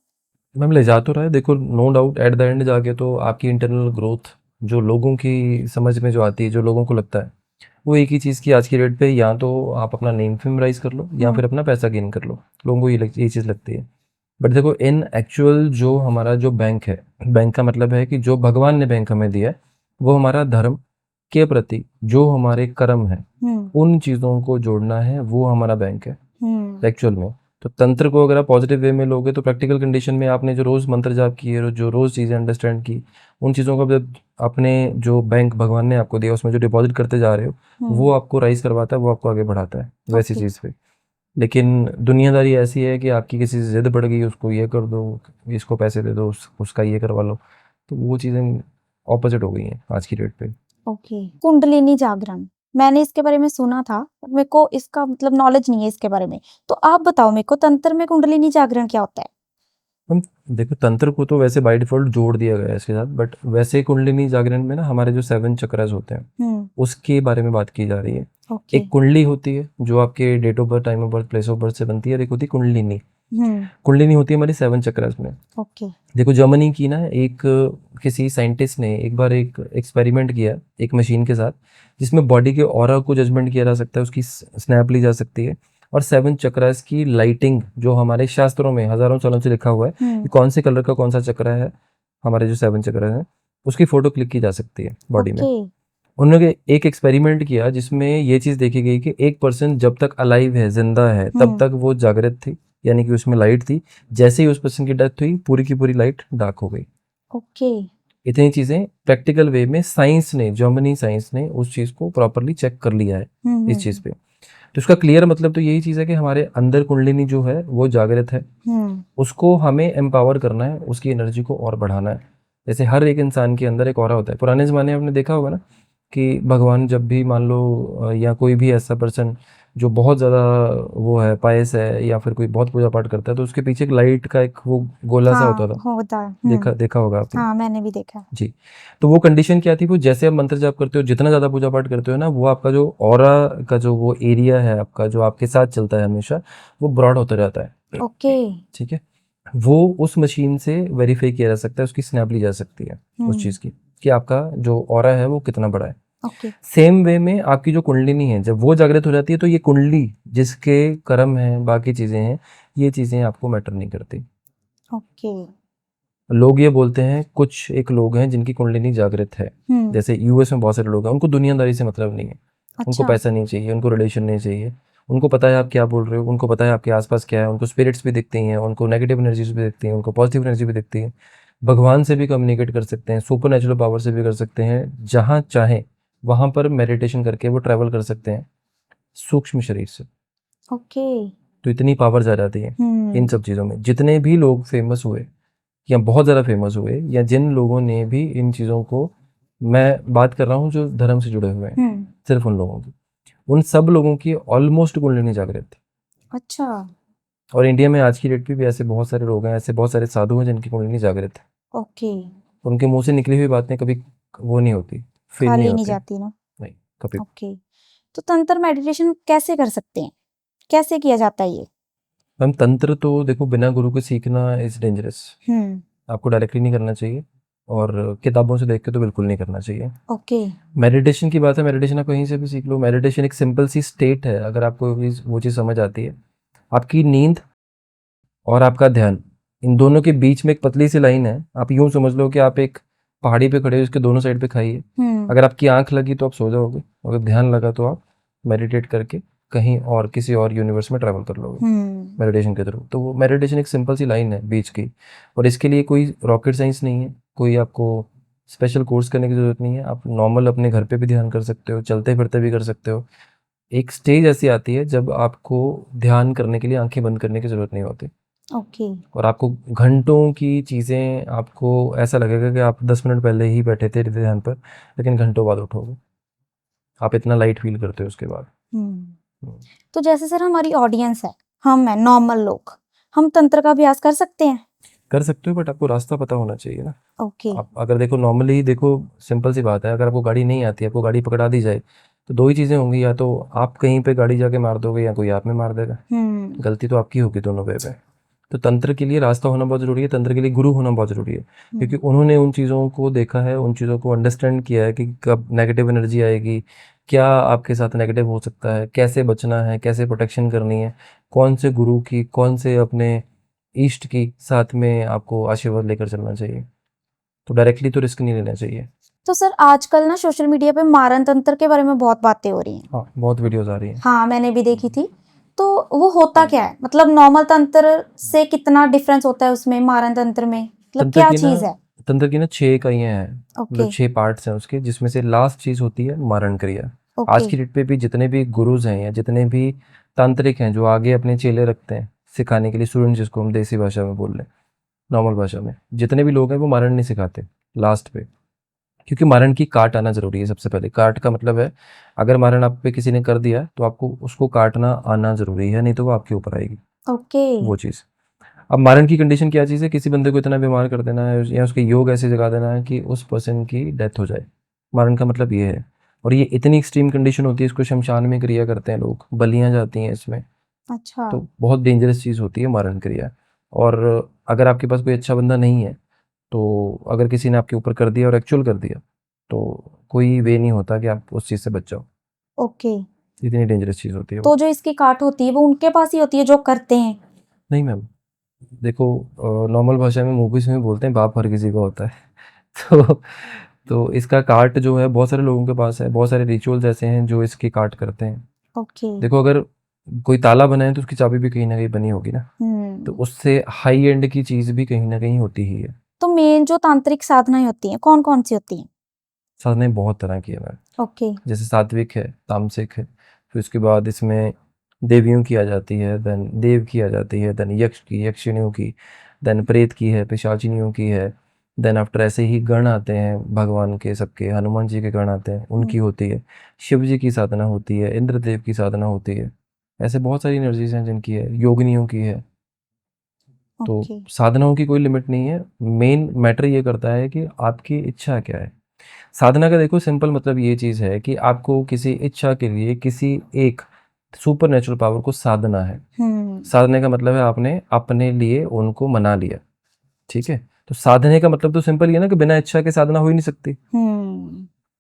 मैम ले जा तो रहा है, देखो no doubt at the end जाके तो आपकी इंटरनल ग्रोथ जो लोगों की समझ में जो आती है, जो लोगों को लगता है वो एक ही चीज़ की आज की डेट पे, या तो आप अपना नेम फेम राइज कर लो या फिर अपना पैसा गेन कर लो, लोगों को ये चीज़ लगती है। बट देखो इन एक्चुअल जो हमारा जो बैंक है, बैंक का मतलब है कि जो भगवान ने बैंक हमें दिया है वो हमारा धर्म के प्रति जो हमारे कर्म है उन चीज़ों को जोड़ना है, वो हमारा बैंक है एक्चुअल में। तो तंत्र को अगर आप पॉजिटिव वे में लोगे तो प्रैक्टिकल कंडीशन में आपने जो रोज़ मंत्र जाप किए, जो रोज़ चीज़ें अंडरस्टैंड की, उन चीज़ों को जब अपने जो बैंक भगवान ने आपको दिया उसमें जो डिपॉजिट करते जा रहे हो वो आपको राइज करवाता है, वो आपको आगे बढ़ाता है वैसी चीज़ पे। लेकिन दुनियादारी ऐसी है कि आपकी किसी से ज़िद पड़ गई, उसको ये कर दो, इसको पैसे दे दो, उसका ये करवा लो, तो वो चीज़ें ऑपोजिट हो गई हैं आज की डेट पे। ओके। कुंडलिनी जागरण मैंने इसके बारे में सुना था, पर मेरे को इसका मतलब नॉलेज नहीं है इसके बारे में। तो आप बताओ मेरे को, तंत्र में कुंडलिनी जागरण क्या होता है? हम देखो, तंत्र को तो वैसे बाय डिफॉल्ट जोड़ दिया गया है इसके साथ, बट वैसे कुंडलिनी जागरण में ना हमारे जो 7 चक्रास होते हैं उसके बारे में बात की जा रही है। ओके। एक कुंडली होती है जो आपके date of birth, time of birth, place of birth से बनती है, और एक होती है कुंडलिनी। कुंडलिनी होती है हमारी 7 चक्रास में। ओके। देखो, जर्मनी की ना एक किसी साइंटिस्ट ने एक बार एक एक्सपेरिमेंट किया एक मशीन के साथ, जिसमें बॉडी के ऑरा को जजमेंट किया जा सकता है, उसकी स्नैप ली जा सकती है, और 7 चक्रास की लाइटिंग जो हमारे शास्त्रों में हजारों सालों से लिखा हुआ है कि कौन से कलर का कौन सा चक्र है, हमारे जो 7 चक्र है उसकी फोटो क्लिक की जा सकती है बॉडी में। ओके। उन्होंने एक एक्सपेरिमेंट किया जिसमें ये चीज़ देखी गई कि एक पर्सन जब तक अलाइव है, जिंदा है, तब तक वो जागृत थी, यानी कि उसमें लाइट थी। जैसे ही उस पर्सन की डेथ हुई, पूरी की पूरी लाइट डार्क हो गई। ओके। इतनी चीज़ें प्रैक्टिकल वे में साइंस ने, जर्मनी साइंस ने उस चीज़ को प्रॉपरली चेक कर लिया है इस चीज़ पे। तो इसका क्लियर मतलब तो यही चीज़ है कि हमारे अंदर कुंडलिनी जो है वो जागृत है, उसको हमें एम्पावर करना है, उसकी एनर्जी को और बढ़ाना है। जैसे हर एक इंसान के अंदर एक ऑरा होता है। पुराने ज़माने में आपने देखा होगा ना कि भगवान जब भी मान लो या कोई भी ऐसा पर्सन जो बहुत ज़्यादा वो है, पायस है, या फिर कोई बहुत पूजा पाठ करता है, तो उसके पीछे एक लाइट का एक वो गोला सा होता था। होता है। देखा होगा आपने। हाँ, मैंने भी देखा है। जी। तो वो कंडीशन क्या थी, वो जैसे आप मंत्र जाप करते हो, जितना ज़्यादा पूजा पाठ करते हो ना, वो आपका जो ऑरा का जो वो एरिया है आपका, जो आपके साथ चलता है हमेशा, वो ब्रॉड होता जाता है। ओके। ठीक है। वो उस मशीन से वेरीफाई किया जा सकता है, उसकी स्नैप ली जा सकती है उस चीज़ की, कि आपका जो ऑरा है वो कितना बड़ा है। ओके। सेम वे में आपकी जो कुंडलिनी है, जब वो जागृत हो जाती है, तो ये कुंडली जिसके कर्म हैं, बाकी चीज़ें हैं, ये चीज़ें आपको मैटर नहीं करती। ओके। लोग ये बोलते हैं, कुछ एक लोग हैं जिनकी कुंडलिनी जागृत है, जैसे यूएस में बहुत सारे लोग हैं, उनको दुनियादारी से मतलब नहीं है। उनको पैसा नहीं चाहिए, उनको रिलेशन नहीं चाहिए, उनको पता है आप क्या बोल रहे हो, उनको पता है आपके आसपास क्या है, उनको स्पिरिट्स भी दिखती हैं, उनको नेगेटिव एनर्जीज भी दिखती हैं, उनको पॉजिटिव एनर्जी भी दिखती है। भगवान से भी कम्युनिकेट कर सकते हैं, सुपर नेचुरल पावर से भी कर सकते हैं, जहाँ चाहें वहाँ पर मेडिटेशन करके वो ट्रैवल कर सकते हैं सूक्ष्म शरीर से। ओके। तो इतनी पावर जा जाती है इन सब चीज़ों में। जितने भी लोग फेमस हुए या बहुत ज़्यादा फेमस हुए, या जिन लोगों ने भी इन चीज़ों को, मैं बात कर रहा हूँ जो धर्म से जुड़े हुए हैं, सिर्फ उन लोगों की, उन सब लोगों की ऑलमोस्ट कुंडलिनी जागृत थी। अच्छा। और इंडिया में आज की डेट पे भी ऐसे बहुत सारे लोग हैं, ऐसे बहुत सारे साधु हैं जिनकी कुंडलिनी जागृत है। ओके। उनके मुंह से निकली हुई बातें कभी वो नहीं होती, फील नहीं खाली नहीं होती। जाती ना। नहीं, कभी। ओके। तो तंत्र मेडिटेशन कैसे कर सकते हैं? कैसे किया जाता है ये? मैम, तंत्र तो देखो बिना गुरु के सीखना इज डेंजरस। आपको डायरेक्टली नहीं करना चाहिए, और किताबों से देख के तो बिल्कुल नहीं करना चाहिए। ओके। मेडिटेशन की बात है, मेडिटेशन आप कहीं से भी सीख लो। मेडिटेशन एक सिंपल सी स्टेट है, अगर आपको वो चीज़ समझ आती है। आपकी नींद और आपका ध्यान, इन दोनों के बीच में एक पतली सी लाइन है। आप यूं समझ लो कि आप एक पहाड़ी पे खड़े हो, उसके दोनों साइड पे खाई है। अगर आपकी आंख लगी तो आप सो जाओगे, अगर ध्यान लगा तो आप मेडिटेट करके कहीं और, किसी और यूनिवर्स में ट्रैवल कर लोगे मेडिटेशन के थ्रू। तो वो मेडिटेशन एक सिंपल सी लाइन है बीच की, और इसके लिए कोई रॉकेट साइंस नहीं है, कोई आपको स्पेशल कोर्स करने की ज़रूरत नहीं है। आप नॉर्मल अपने घर पे भी ध्यान कर सकते हो, चलते फिरते भी कर सकते हो। एक स्टेज ऐसी आती है जब आपको ध्यान करने के लिए आंखें बंद करने की ज़रूरत नहीं होती, ओके। और आपको घंटों की चीज़ें, आपको ऐसा लगेगा कि आप 10 मिनट पहले ही बैठे थे ध्यान पर, लेकिन घंटों बाद उठोगे। आप इतना लाइट फील करते हो उसके बाद। तो जैसे सर हमारी ऑडियंस है, हम है नॉर्मल लोग, हम तंत्र का अभ्यास कर सकते हैं? कर सकते हो, बट आपको रास्ता पता होना चाहिए ना। ओके। आप अगर देखो, नॉर्मली देखो, सिंपल सी बात है, अगर आपको गाड़ी नहीं आती, आपको गाड़ी पकड़ा दी जाए, तो दो ही चीज़ें होंगी, या तो आप कहीं पे गाड़ी जाके मार दोगे, या कोई आप में मार देगा। गलती तो आपकी होगी दोनों वे पे। तो तंत्र के लिए रास्ता होना बहुत ज़रूरी है, तंत्र के लिए गुरु होना बहुत ज़रूरी है, क्योंकि उन्होंने उन चीज़ों को देखा है, उन चीज़ों को अंडरस्टैंड किया है कि कब नेगेटिव एनर्जी आएगी, क्या आपके साथ नेगेटिव हो सकता है, कैसे बचना है, कैसे प्रोटेक्शन करनी है, कौन से गुरु की, कौन से अपने ईष्ट की साथ में आपको आशीर्वाद लेकर चलना चाहिए। तो डायरेक्टली तो रिस्क नहीं लेना चाहिए। तो सर आजकल ना सोशल मीडिया पे मारण तंत्र के बारे में बहुत बातें हो रही हैं। हाँ, बहुत वीडियोस आ रही हैं। हाँ, मैंने भी देखी थी। तो वो होता क्या है, मतलब नॉर्मल तंत्र से कितना डिफरेंस होता है उसमें, मारण तंत्र में, मतलब तंत्र क्या की ना चीज है? तंत्र की ना 6 इकाइयाँ हैं, मतलब ओके। 6 पार्ट्स हैं उसके, जिसमें से लास्ट चीज़ होती है मारण क्रिया। आज ओके। की डेट पे भी जितने भी गुरुज हैं, या जितने भी तांत्रिक हैं जो आगे अपने चेले रखते हैं सिखाने के लिए, स्टूडेंट जिसको हम देसी भाषा में बोल रहे हैं, नॉर्मल भाषा में, जितने भी लोग हैं वो मारण नहीं सिखाते लास्ट पे। क्योंकि मारण की काट आना जरूरी है। सबसे पहले काट का मतलब है, अगर मारण आप पे किसी ने कर दिया तो आपको उसको काटना आना जरूरी है, नहीं तो वो आपके ऊपर आएगी ओके। वो चीज़। अब मारण की कंडीशन क्या चीज़ है, किसी बंदे को इतना बीमार कर देना है या उसके योग ऐसे जगा देना है कि उस पर्सन की डेथ हो जाए। मारण का मतलब ये है, और ये इतनी एक्सट्रीम कंडीशन होती है, इसको शमशान में क्रिया करते हैं लोग, बलियां जाती हैं इसमें। अच्छा। तो बहुत डेंजरस चीज़ होती है मारण क्रिया। और अगर आपके पास कोई अच्छा बंदा नहीं है, तो अगर किसी ने आपके ऊपर कर दिया और एक्चुअल कर दिया, तो कोई वे नहीं होता कि आप उस चीज़ से बच जाओ। ओके। इतनी डेंजरस चीज़ होती है वो। तो जो इसकी काट होती है वो उनके पास ही होती है जो करते हैं? नहीं मैम, देखो नॉर्मल भाषा में मूवीज में बोलते हैं बाप हर किसी का होता है। तो तो इसका काट जो है बहुत सारे लोगों के पास है, बहुत सारे रिचुअल्स ऐसे हैं जो इसकी काट करते हैं। ओके। देखो अगर कोई ताला बना है तो उसकी चाबी भी कहीं ना कहीं बनी होगी ना, तो उससे हाई एंड की चीज़ भी कहीं ना कहीं होती ही है। तो मेन जो तांत्रिक साधनाएं होती हैं कौन कौन सी होती हैं? साधनाएं बहुत तरह की है मैम। ओके। जैसे सात्विक है, तामसिक है, फिर उसके बाद इसमें देवियों की आ जाती है, देन देव की आ जाती है, देन यक्ष की, यक्षिणियों की, देन प्रेत की है, पिशाचिनियों की है। देन आफ्टर ऐसे ही गण आते हैं भगवान के, सबके हनुमान जी के गण आते हैं, उनकी होती है। शिव जी की साधना होती है, इंद्रदेव की साधना होती है। ऐसे बहुत सारी एनर्जीज हैं जिनकी है, योगिनियों की है। तो ओके। साधनाओं की कोई लिमिट नहीं है। मेन मैटर ये करता है कि आपकी इच्छा क्या है। साधना का देखो सिंपल मतलब ये चीज़ है कि आपको किसी इच्छा के लिए किसी एक सुपर नेचुरल पावर को साधना है। साधने का मतलब है आपने अपने लिए उनको मना लिया, ठीक है। तो साधने का मतलब तो सिंपल ये है ना कि बिना इच्छा के साधना हो ही नहीं सकती।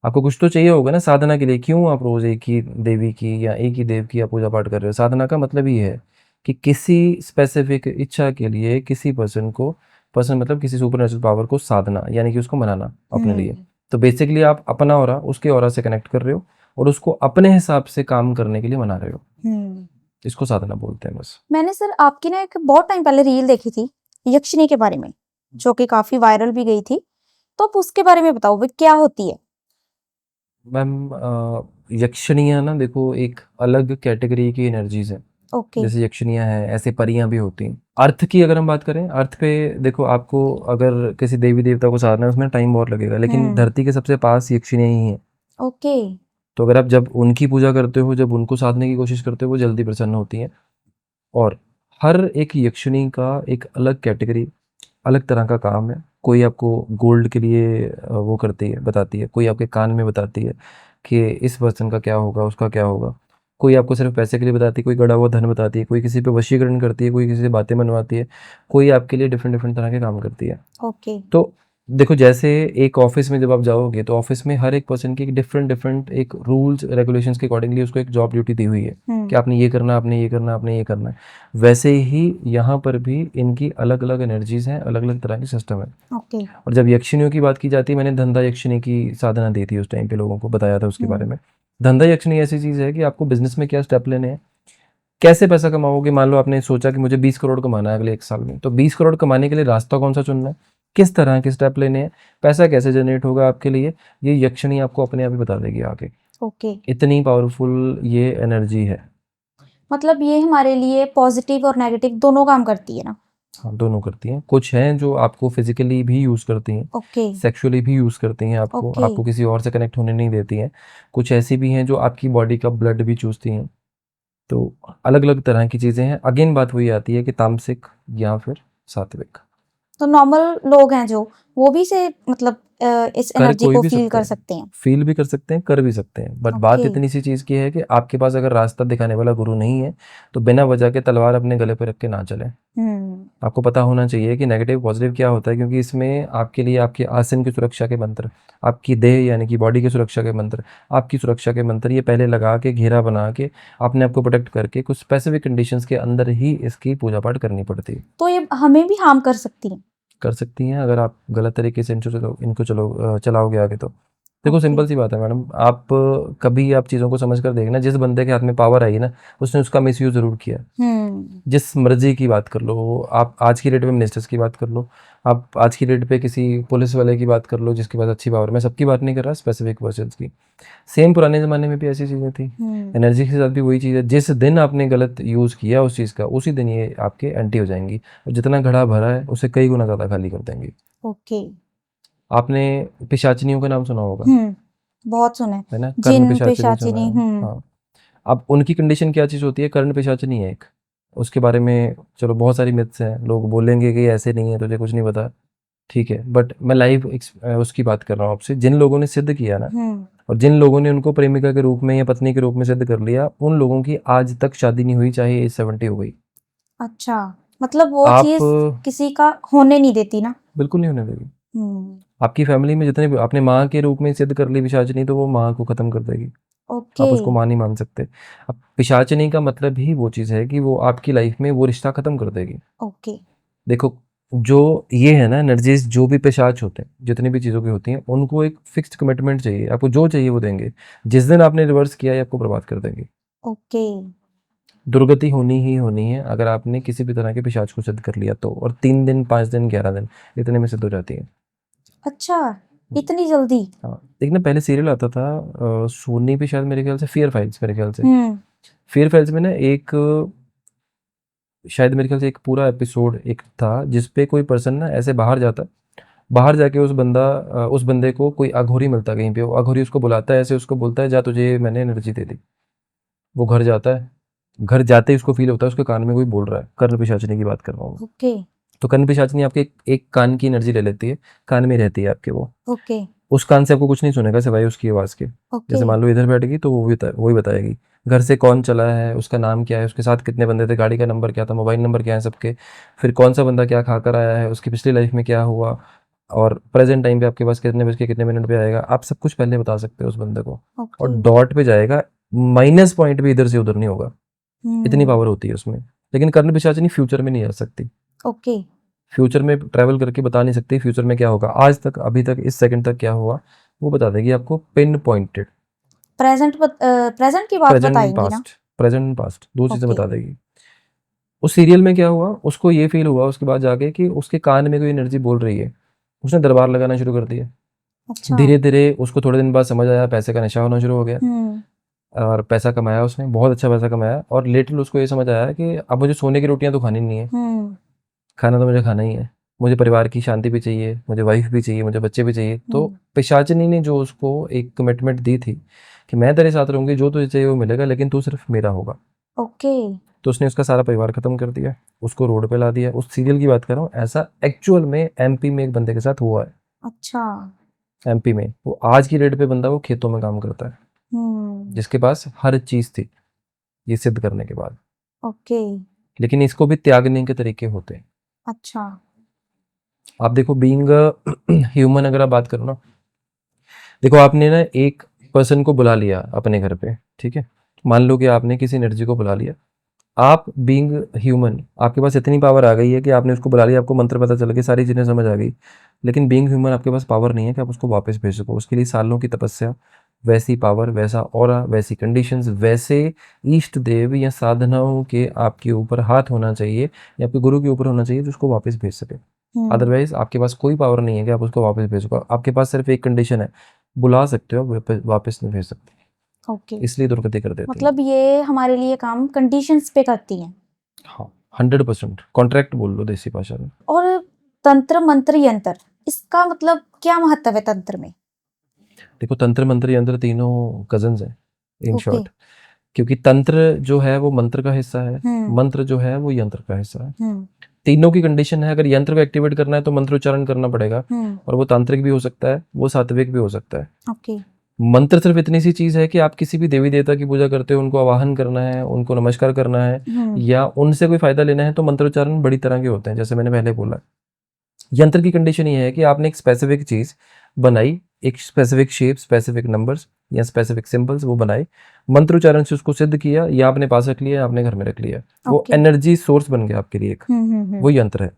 आपको कुछ तो चाहिए होगा ना साधना के लिए, क्यों आप रोज एक ही देवी की या एक ही देव की आप पूजा पाठ कर रहे हो। साधना का मतलब ये है कि किसी स्पेसिफिक इच्छा के लिए किसी पर्सन को, पर्सन मतलब किसी सुपर नेचुरल पावर को साधना, यानी कि उसको मनाना अपने लिए। तो बेसिकली आप अपना ऑरा उसके ऑरा से कनेक्ट कर रहे हो और उसको अपने हिसाब से काम करने के लिए मना रहे हो। इसको साधना बोलते हैं बस। मैंने सर आपकी ना एक बहुत टाइम पहले रील देखी थी यक्षिणी के बारे में, जो कि काफी वायरल भी गई थी। तो आप उसके बारे में बताओ, वो क्या होती है? मैम यक्षिणियाँ ना देखो एक अलग कैटेगरी की एनर्जीज है। ओके। जैसे यक्षिणियाँ हैं, ऐसे परियां भी होती हैं। अर्थ की अगर हम बात करें, अर्थ पे देखो आपको अगर किसी देवी देवता को साधना है उसमें टाइम बहुत लगेगा, लेकिन धरती के सबसे पास यक्षिणियाँ ही हैं। ओके। तो अगर आप जब उनकी पूजा करते हो, जब उनको साधने की कोशिश करते हो, वो जल्दी प्रसन्न होती हैं। और हर एक यक्षिणी का एक अलग कैटेगरी, अलग तरह का काम है। कोई आपको गोल्ड के लिए वो करती है, बताती है। कोई आपके कान में बताती है कि इस पर्सन का क्या होगा, उसका क्या होगा। कोई आपको सिर्फ पैसे के लिए बताती है, कोई गड़ा हुआ धन बताती है, कोई किसी पे वशीकरण करती है, कोई किसी से बातें मनवाती है, कोई आपके लिए डिफरेंट डिफरेंट तरह के काम करती है। ओके। तो देखो जैसे एक ऑफिस में जब आप जाओगे तो ऑफिस में हर एक पर्सन की एक डिफरेंट डिफरेंट एक रूल्स रेगुलेशंस के अकॉर्डिंगली उसको एक जॉब ड्यूटी दी हुई है कि आपने ये करना, आपने ये करना, आपने ये करना है। वैसे ही यहाँ पर भी इनकी अलग अलग एनर्जीज हैं, अलग अलग तरह के सिस्टम है। ओके। और जब यक्षिणियों की बात की जाती है, मैंने धंधा यक्षिणी की साधना दी थी उस टाइम पे, लोगों को बताया था उसके बारे में। धंधा यक्षिणी ऐसी चीज़ है कि आपको बिजनेस में क्या स्टेप लेने हैं, कैसे पैसा कमाओगे। मान लो आपने सोचा कि मुझे 20 करोड़ कमाना है अगले 1 साल में, तो 20 करोड़ कमाने के लिए रास्ता कौन सा चुनना है, किस तरह के स्टेप लेने हैं, पैसा कैसे जनरेट होगा आपके लिए, ये यक्षिणी आपको अपने आप ही बता देगी आगे। ओके। इतनी पावरफुल ये एनर्जी है। मतलब ये हमारे लिए पॉजिटिव और नेगेटिव दोनों काम करती है ना? हाँ, दोनों करती हैं। कुछ हैं जो आपको फिजिकली भी यूज़ करती हैं, ओके। सेक्सुअली भी यूज़ करती हैं आपको, ओके। आपको किसी और से कनेक्ट होने नहीं देती हैं। कुछ ऐसी भी हैं जो आपकी बॉडी का ब्लड भी चूसती हैं। तो अलग अलग तरह की चीज़ें हैं। अगेन बात वही आती है कि तामसिक या फिर सात्विक। तो नॉर्मल लोग हैं जो, वो भी से मतलब इस कर एनर्जी कोई को भी फील सकता कर है, सकते हैं? फील भी कर सकते हैं, कर भी सकते हैं। बट बात ओके। इतनी सी चीज़ की है कि आपके पास अगर रास्ता दिखाने वाला गुरु नहीं है, तो बिना वजह के तलवार अपने गले पर रख के ना चले। आपको पता होना चाहिए कि नेगेटिव पॉजिटिव क्या होता है, क्योंकि इसमें आपके लिए आपके आसन की सुरक्षा के मंत्र, आपकी देह यानी कि बॉडी की सुरक्षा के मंत्र, आपकी सुरक्षा के मंत्र, ये पहले लगा के घेरा बना के अपने आप को प्रोटेक्ट करके कुछ स्पेसिफिक कंडीशंस के अंदर ही इसकी पूजा पाठ करनी पड़ती है। तो ये हमें भी हार्म कर सकती हैं? कर सकती हैं अगर आप गलत तरीके से इनको चलाओगे आगे तो। देखो ओके। सिंपल सी बात है मैडम, आप कभी आप चीज़ों को समझ कर देखना, जिस बंदे के हाथ में पावर आई ना, उसने उसका मिसयूज ज़रूर किया। जिस मर्जी की बात कर लो, आप आज की डेट में मिनिस्टर्स की बात कर लो, आप आज की डेट पे किसी पुलिस वाले की बात कर लो जिसके पास अच्छी पावर। मैं सबकी बात नहीं कर रहा, स्पेसिफिक पर्सन्स की। सेम पुराने ज़माने में भी ऐसी चीज़ें थी। एनर्जी के साथ भी वही चीज़ है। जिस दिन आपने गलत यूज़ किया उस चीज़ का, उसी दिन ये आपके एंटी हो जाएंगी और जितना घड़ा भरा है उससे कई गुना ज़्यादा खाली कर देंगी। ओके। आपने पिशाचिनियों का नाम सुना होगा, बहुत सुने। है ना? जिन, कर्ण पिशाचिनी सुना पिशाचिनी। है। हाँ। अब उनकी कंडीशन क्या चीज़ होती है? कर्ण पिशाचिनी है एक। उसके बारे में चलो बहुत सारी मिथ्स हैं, लोग बोलेंगे कि ऐसे नहीं है, तुझे कुछ नहीं पता, ठीक है, बट मैं लाइव उसकी बात कर रहा हूँ आपसे। जिन लोगों ने सिद्ध किया ना, और जिन लोगों ने उनको प्रेमिका के रूप में या पत्नी के रूप में सिद्ध कर लिया, उन लोगों की आज तक शादी नहीं हुई, चाहे एज 70 हो गई। अच्छा, मतलब वो आप चीज किसी का होने नहीं देती ना। बिल्कुल नहीं होने देगी। हम्म। आपकी फैमिली में जितने भी आपने माँ के रूप में सिद्ध कर ली पिशाचिनी, तो वो माँ को खत्म कर देगी। ओके। आप उसको माँ नहीं मान सकते। अब पिशाचिनी का मतलब ही वो चीज़ है कि वो आपकी लाइफ में वो रिश्ता खत्म कर देगी। ओके। देखो, जो ये है ना एनर्जीज, जो भी पिशाच होते हैं, जितनी भी चीज़ों की होती हैं, उनको एक फिक्स्ड कमिटमेंट चाहिए। आपको जो चाहिए वो देंगे। जिस दिन आपने रिवर्स किया है, आपको बर्बाद कर देंगे। ओके। दुर्गति होनी ही होनी है अगर आपने किसी भी तरह के पिशाच को सिद्ध कर लिया तो। और 3 दिन, 5 दिन, 11 दिन, इतने में सिद्ध हो जाती है। अच्छा, इतनी जल्दी? हाँ, एक ना पहले सीरियल आता था सोनी पे, शायद मेरे ख्याल से फियर फाइल्स, मेरे ख्याल से हम्म। फियर फाइल्स में ना एक, शायद मेरे ख्याल से एक पूरा एपिसोड एक था जिसपे कोई पर्सन ना ऐसे बाहर जाता, बाहर जाके उस बंदे को कोई अघोरी मिलता कहीं पे, वो अघोरी उसको बुलाता है, ऐसे उसको बोलता है, जा तुझे मैंने एनर्जी दे दी। वो घर जाता है, घर जाते ही उसको फील होता है उसके कान में कोई बोल रहा है। कर्ण पिशाचिनी की बात कर रहा हूँ मैं। ओके। तो कर्ण पिशाचिनी आपके एक कान की एनर्जी ले लेती है, कान में रहती है आपके वो। ओके। उस कान से आपको कुछ नहीं सुनेगा सिवाय उसकी आवाज़ के। ओके। जैसे मान लो इधर बैठ गई तो वही बताएगी। घर से कौन चला है, उसका नाम क्या है, उसके साथ कितने बंदे थे, गाड़ी का नंबर क्या था, मोबाइल नंबर क्या है सबके, फिर कौन सा बंदा क्या खाकर आया है, उसकी पिछली लाइफ में क्या हुआ, और प्रेजेंट टाइम पे आपके पास कितने बज के कितने मिनट पे आएगा, आप सब कुछ पहले बता सकते हो उस बंदे को। और ओके। डॉट पे जाएगा, माइनस पॉइंट भी इधर से उधर नहीं होगा। इतनी पावर होती है उसमें। लेकिन कर्ण पिशाचिनी फ्यूचर में नहीं जा सकती। ओके। फ्यूचर में ट्रैवल करके बता नहीं सकती फ्यूचर में क्या होगा, आज तक, अभी तक, इस सेकंड तक क्या हुआ, वो बता देगी आपको पिन पॉइंटेड। प्रेजेंट की बात प्रेजेंट बताएंगी ना? पास्ट, प्रेजेंट पास्ट दो चीज़ें ओके। बता देगी। उस सीरियल में क्या हुआ, उसको ये फील हुआ उसके बाद जाके कि उसके कान में कोई एनर्जी बोल रही है। उसने दरबार लगाना शुरू कर दिया। अच्छा। धीरे धीरे उसको थोड़े दिन बाद समझ आया, पैसे का नशा होना शुरू हो गया। हम्म। और पैसा कमाया उसने, बहुत अच्छा पैसा कमाया, और लेटर उसको ये समझ आया कि अब मुझे सोने की रोटियां तो खानी नहीं है, हम्म। खाना तो मुझे खाना ही है, मुझे परिवार की शांति भी चाहिए, मुझे वाइफ भी चाहिए, मुझे बच्चे भी चाहिए। तो पिशाचिनी ने जो उसको एक कमिटमेंट दी थी कि मैं तेरे साथ रहूंगी, जो तुझे चाहिए वो मिलेगा, लेकिन तू सिर्फ मेरा होगा। ओके। तो उसने उसका सारा परिवार खत्म कर दिया, उसको रोड पे ला दिया। उस सीरियल की बात कर रहा हूँ, ऐसा एक्चुअल में एमपी में एक बंदे के साथ हुआ है। अच्छा। एमपी में वो आज की डेट पे बंदा वो खेतों में काम करता है, जिसके पास हर चीज़ थी ये सिद्ध करने के बाद। ओके। लेकिन इसको भी त्यागने के तरीके होते हैं। अच्छा। आप देखो, बीइंग ह्यूमन अगर आप बात करो ना, देखो आपने ना एक पर्सन को बुला लिया अपने घर पे, ठीक है, मान लो कि आपने किसी एनर्जी को बुला लिया। आप बीइंग ह्यूमन, आपके पास इतनी पावर आ गई है कि आपने उसको बुला लिया, आपको मंत्र पता चल गया, सारी चीज़ें समझ आ गई। लेकिन बीइंग ह्यूमन आपके पास पावर नहीं है कि आप उसको वापस भेज सको। उसके लिए सालों की तपस्या, वैसी पावर, वैसा ऑरा, वैसी कंडीशंस, वैसे इष्ट देव या साधनाओं के आपके ऊपर हाथ होना चाहिए, या आपके गुरु के ऊपर होना चाहिए जो उसको वापस भेज सके। अदरवाइज आपके पास कोई पावर नहीं है कि आप उसको वापस भेज सको। आपके पास सिर्फ एक कंडीशन है, बुला सकते हो, वापस नहीं भेज सकते। ओके। इसलिए दुर्गति कर देती है। मतलब ये हमारे लिए काम कंडीशंस पे करती हैं। हाँ, 100% कॉन्ट्रैक्ट बोल लो देसी भाषा में। और तंत्र मंत्र यंत्र, इसका मतलब क्या महत्व है तंत्र में? देखो, तंत्र मंत्र यंत्र तीनों कजन्स हैं इन ओके। शॉर्ट। क्योंकि तंत्र जो है वो मंत्र का हिस्सा है, मंत्र जो है वो यंत्र का हिस्सा है। तीनों की कंडीशन है, अगर यंत्र को एक्टिवेट करना है तो मंत्रोच्चारण करना पड़ेगा, और वो तांत्रिक भी हो सकता है, वो सात्विक भी हो सकता है। ओके। मंत्र सिर्फ इतनी सी चीज है कि आप किसी भी देवी देवता की पूजा करते हो, उनको आवाहन करना है, उनको नमस्कार करना है, या उनसे कोई फायदा लेना है, तो मंत्रोच्चारण बड़ी तरह के होते हैं, जैसे मैंने पहले बोला। यंत्र की कंडीशन ये है कि आपने एक स्पेसिफिक चीज बनाई, एक स्पेसिफिक शेप, स्पेसिफिक नंबर्स या स्पेसिफिक सिंबल्स वो बनाए, मंत्रोच्चारण से उसको सिद्ध किया, या आपने पास रख लिया, आपने घर में रख लिया, वो एनर्जी सोर्स बन गया आपके लिए एक, वो यंत्र है।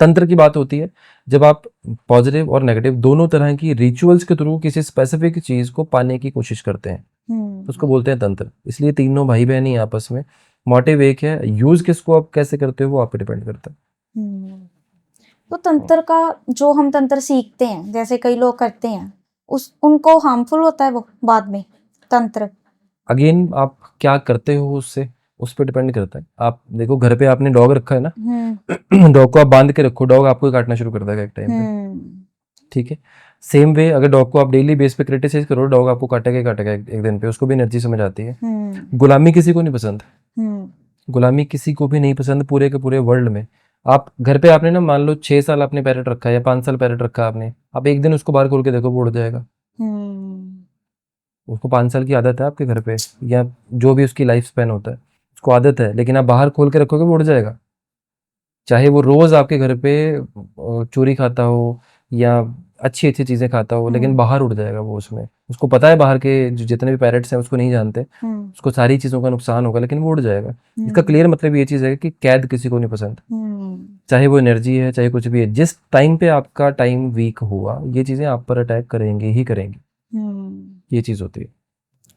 तंत्र की बात होती है जब आप पॉजिटिव और नेगेटिव दोनों तरह की रिचुअल्स के थ्रू किसी स्पेसिफिक चीज को पाने की कोशिश करते हैं, तो उसको बोलते हैं तंत्र। इसलिए तीनों भाई बहन ही आपस में, मोटिव एक है, यूज किसको आप कैसे करते हो वो आप पे डिपेंड करता है। तो तंत्र का जो हम तंत्र सीखते हैं, जैसे कई लोग करते हैं, उनको हार्मफुल होता है वो बाद में तंत्र? अगेन आप क्या करते हो उससे, उस पर डिपेंड करता है। आप देखो, घर पे आपने डॉग रखा है ना, डॉग को आप बांध के रखो, डॉग आपको काटना शुरू कर देगा एक टाइम पे, ठीक है। सेम वे अगर डॉग को आप डेली बेस पे क्रिटिसाइज करो, डॉग आपको काटेगा ही काटेगा एक दिन पे, उसको भी एनर्जी समझ आती है। गुलामी किसी को नहीं पसंद, गुलामी किसी को भी नहीं पसंद पूरे के पूरे वर्ल्ड में। आप घर पे आपने ना मान लो 6 साल आपने पैरेट रखा है या 5 साल पैरेट रखा आपने, आप एक दिन उसको बाहर खोल के देखो वो उड़ जाएगा। उसको 5 साल की आदत है आपके घर पे, या जो भी उसकी लाइफ स्पैन होता है उसको आदत है, लेकिन आप बाहर खोल के रखोगे वो उड़ जाएगा। चाहे वो रोज आपके घर पे चोरी खाता हो या अच्छी अच्छी चीजें खाता हो, लेकिन बाहर उड़ जाएगा वो। उसमें उसको पता है बाहर के जो जितने भी पैरेट्स हैं उसको नहीं जानते, उसको सारी चीजों का नुकसान होगा, लेकिन वो उड़ जाएगा। इसका क्लियर मतलब ये चीज है कि कैद किसी को नहीं पसंद, चाहे वो एनर्जी है चाहे कुछ भी है। जिस टाइम पे आपका टाइम वीक हुआ ये चीजें आप पर अटैक करेंगे ही करेंगी, ये चीज होती है।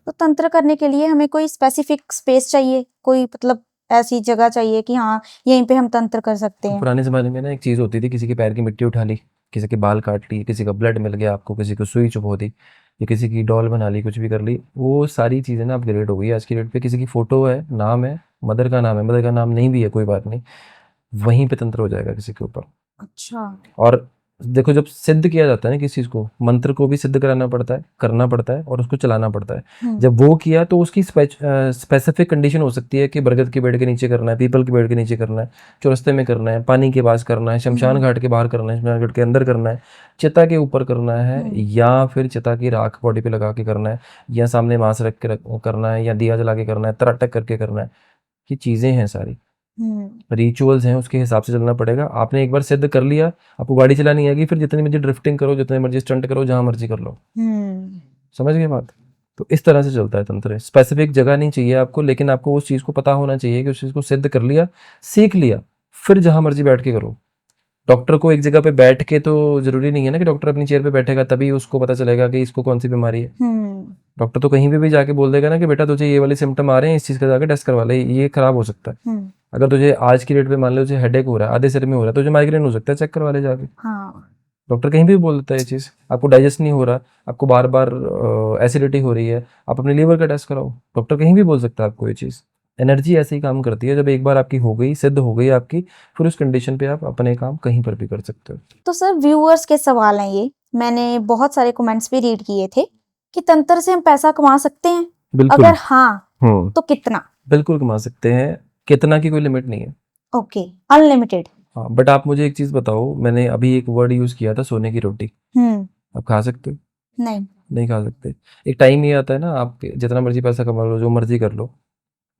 तो तंत्र करने के लिए हमें कोई स्पेसिफिक स्पेस चाहिए, कोई मतलब ऐसी जगह चाहिए कि हाँ यहीं पे हम तंत्र कर सकते हैं? पुराने जमाने में ना एक चीज होती थी, किसी के पैर की मिट्टी उठा ली, किसी के बाल काट ली, किसी का ब्लड मिल गया आपको, किसी को सुई चुभ दी, या किसी की डॉल बना ली, कुछ भी कर ली, वो सारी चीज़ें ना अपग्रेड हो गई आज की डेट पे। किसी की फोटो है, नाम है, मदर का नाम है, मदर का नाम नहीं भी है कोई बात नहीं, वहीं पे तंत्र हो जाएगा किसी के ऊपर। अच्छा। और देखो जब सिद्ध किया जाता है ना किसी चीज़ को, मंत्र को भी सिद्ध कराना पड़ता है, करना पड़ता है और उसको चलाना पड़ता है। जब वो किया तो उसकी स्पेसिफिक कंडीशन हो सकती है कि बरगद के पेड़ के नीचे करना है, पीपल के पेड़ के नीचे करना है, चौरस्ते में करना है, पानी के पास करना है, शमशान घाट के बाहर करना है, शमशान घाट के अंदर करना है, चिता के ऊपर करना है, या फिर चिता की राख बॉडी पे लगा के करना है, या सामने मांस रख के करना है, या दिया जला के करना है, तराटक करके करना है। ये चीज़ें हैं सारी, रिचुअल्स हैं, उसके हिसाब से चलना पड़ेगा। आपने एक बार सिद्ध कर लिया, आपको गाड़ी चलानी आएगी, फिर जितनी मर्जी ड्रिफ्टिंग करो, जितने मर्जी स्टंट करो, जहां मर्जी कर लो। समझ गए बात? तो इस तरह से चलता है तंत्र। स्पेसिफिक जगह नहीं चाहिए आपको, लेकिन आपको उस चीज़ को पता होना चाहिए कि उस चीज़ को सिद्ध कर लिया, सीख लिया, फिर जहां मर्जी बैठ के करो। डॉक्टर को एक जगह पे बैठ के तो जरूरी नहीं है ना कि डॉक्टर अपनी चेयर पे बैठेगा तभी उसको पता चलेगा कि इसको कौन सी बीमारी है। डॉक्टर तो कहीं पे भी जाके बोल देगा ना कि बेटा तुझे ये वाले सिम्टम आ रहे हैं, इस चीज़ का जाके टेस्ट करवा ले, ये खराब हो सकता है। अगर तुझे आज की डेट पे मान लो तुझे हेडेक हो रहा है, आधे सिर में हो रहा है, तुझे माइग्रेन हो सकता है, चेक करवा ले जाके। डॉक्टर कहीं भी बोल देता है ये चीज़। आपको डाइजेस्ट नहीं हो रहा, आपको बार बार एसिडिटी हो रही है, आप अपने लीवर का टेस्ट कराओ, डॉक्टर कहीं भी बोल सकता है आपको ये चीज़। एनर्जी ऐसे ही काम करती है, जब एक बार आपकी हो गई, सिद्ध हो गई आपकी, फिर उस कंडीशन पे आप अपने काम कहीं पर भी कर सकते हो। तो सर व्यूअर्स के सवाल हैं ये, मैंने बहुत सारे कमेंट्स भी रीड किए थे कि तंत्र से हम पैसा कमा सकते हैं? बिल्कुल। अगर हाँ तो कितना? बिल्कुल कमा सकते हैं, कितना की कोई लिमिट नहीं है। Okay, unlimited. हाँ, बट आप मुझे एक चीज़ बताओ, मैंने अभी एक वर्ड यूज़ किया था, सोने की रोटी। आप खा सकते हो? नहीं खा सकते। एक टाइम ये आता है ना, आप जितना मर्जी पैसा कमा लो, जो मर्जी कर लो,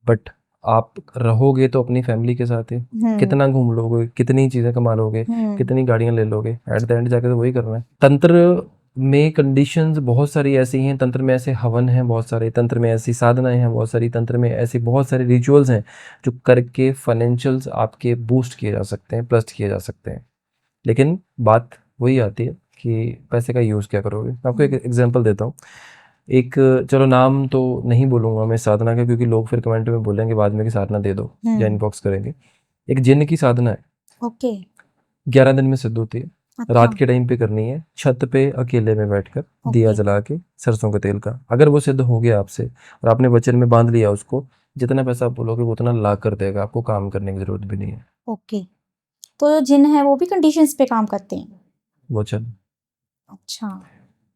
बट आप रहोगे तो अपनी फैमिली के साथ ही। कितना घूम लोगे, कितनी चीज़ें कमा लोगे, कितनी गाड़ियाँ ले लोगे, एट द एंड जाके तो वही करना है। तंत्र में कंडीशंस बहुत सारी ऐसी हैं, तंत्र में ऐसे हवन हैं बहुत सारे, तंत्र में ऐसी साधनाएं हैं बहुत सारी, तंत्र में ऐसी बहुत सारे रिचुअल्स हैं जो करके फाइनेंशियल्स आपके बूस्ट किए जा सकते हैं, प्लस किए जा सकते हैं। लेकिन बात वही आती है कि पैसे का यूज़ क्या करोगे। मैं आपको एक एग्जांपल देता हूँ। एक, चलो नाम तो नहीं बोलूँगा मैं साधना का, क्योंकि लोग फिर कमेंट में बोलेंगे बाद में कि साधना दे दो या इनबॉक्स करेंगे। एक जिन्न की साधना है। ओके। 11 दिन में सिद्ध होती है। रात के टाइम पे करनी है, छत पे अकेले में बैठकर दिया जला के सरसों के तेल का। अगर वो सिद्ध हो गया आपसे और आपने वचन में बांध लिया उसको, जितना पैसा आप बोलोगे वो उतना ला कर देगा, आपको काम करने की जरूरत भी नहीं है। ओके, तो जो जिन है वो भी कंडीशंस पे काम करते हैं? वचन, अच्छा,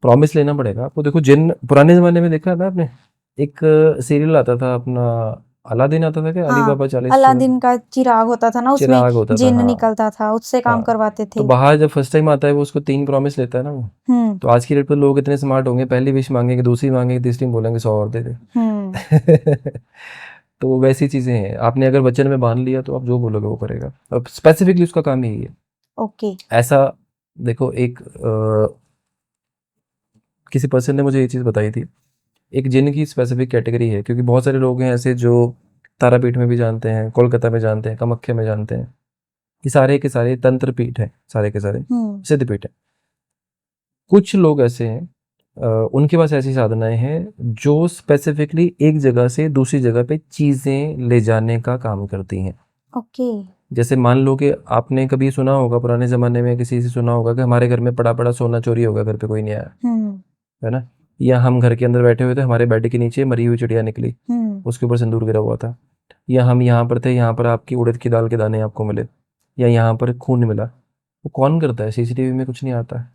प्रॉमिस लेना पड़ेगा आपको। देखो जिन पुराने जमाने में देखा ना आपने, एक सीरियल आता था अपना, अलादीन आता था क्या? अली बाबा 40 अलादीन का चिराग होता था ना, चिराग होता उसमें था, जिन हाँ। निकलता था, उससे काम करवाते थे। तो बाहर जब फर्स्ट टाइम आता है वो उसको 3 प्रॉमिस लेता है ना वो। तो आज की डेट पर लोग इतने स्मार्ट होंगे, पहली विश मांगेंगे, दूसरी मांगेंगे, तीसरी में बोलेंगे 100 और दे दे। तो वैसी चीजें हैं। आपने अगर वचन में बांध लिया तो आप जो बोलोगे वो करेगा। अब स्पेसिफिकली उसका काम यही है। ओके। ऐसा देखो, एक किसी पर्सन ने मुझे ये चीज़ बताई थी, एक जिन की स्पेसिफिक कैटेगरी है, क्योंकि बहुत सारे लोग हैं ऐसे जो तारापीठ में भी जानते हैं, कोलकाता में जानते हैं, कामाख्या में जानते हैं, ये सारे के सारे तंत्र पीठ हैं, सारे के सारे सिद्ध पीठ हैं। कुछ लोग ऐसे हैं, उनके पास ऐसी साधनाएं हैं जो स्पेसिफिकली एक जगह से दूसरी जगह पे चीज़ें ले जाने का काम करती हैं। ओके। जैसे मान लो कि आपने कभी सुना होगा, पुराने ज़माने में किसी से सुना होगा कि हमारे घर में पड़ा पड़ा सोना चोरी होगा, घर पे कोई नहीं आया, है ना, या हम घर के अंदर बैठे हुए थे, हमारे बेड के नीचे मरी हुई चिड़िया निकली, उसके ऊपर सिंदूर गिरा हुआ था, या हम यहाँ पर थे, यहाँ पर आपकी उड़द की दाल के दाने आपको मिले, या यहाँ पर खून मिला। वो कौन करता है? सीसीटीवी में कुछ नहीं आता है।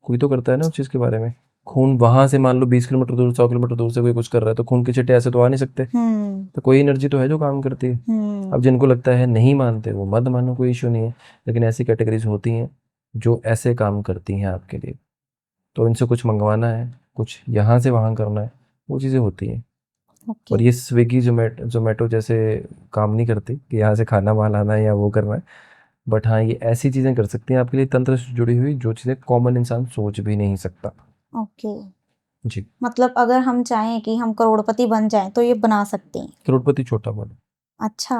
कोई तो करता है ना उस चीज़ के बारे में। खून वहां से मान लो 20 किलोमीटर दूर 100 किलोमीटर दूर से कोई कुछ कर रहा है तो खून के छिट्टे ऐसे तो आ नहीं सकते, तो कोई एनर्जी तो है जो काम करती है। अब जिनको लगता है नहीं मानते वो मत मानो, कोई इशू नहीं है, लेकिन ऐसी कैटेगरीज होती हैं जो ऐसे काम करती हैं आपके लिए। तो इनसे कुछ मंगवाना है, कुछ यहाँ से वहाँ करना है, वो चीज़ें होती हैं। ओके। और ये स्विगी जोमेटो जैसे काम नहीं करती कि यहाँ से खाना वहाँ लाना है या वो करना है। बट हाँ, ये ऐसी चीज़ें कर सकती हैं आपके लिए तंत्र से जुड़ी हुई जो चीज़ें कॉमन इंसान सोच भी नहीं सकता। ओके, जी। मतलब अगर हम चाहें कि हम करोड़पति बन जाएं तो ये बना सकते हैं। करोड़पति छोटा बोले। अच्छा,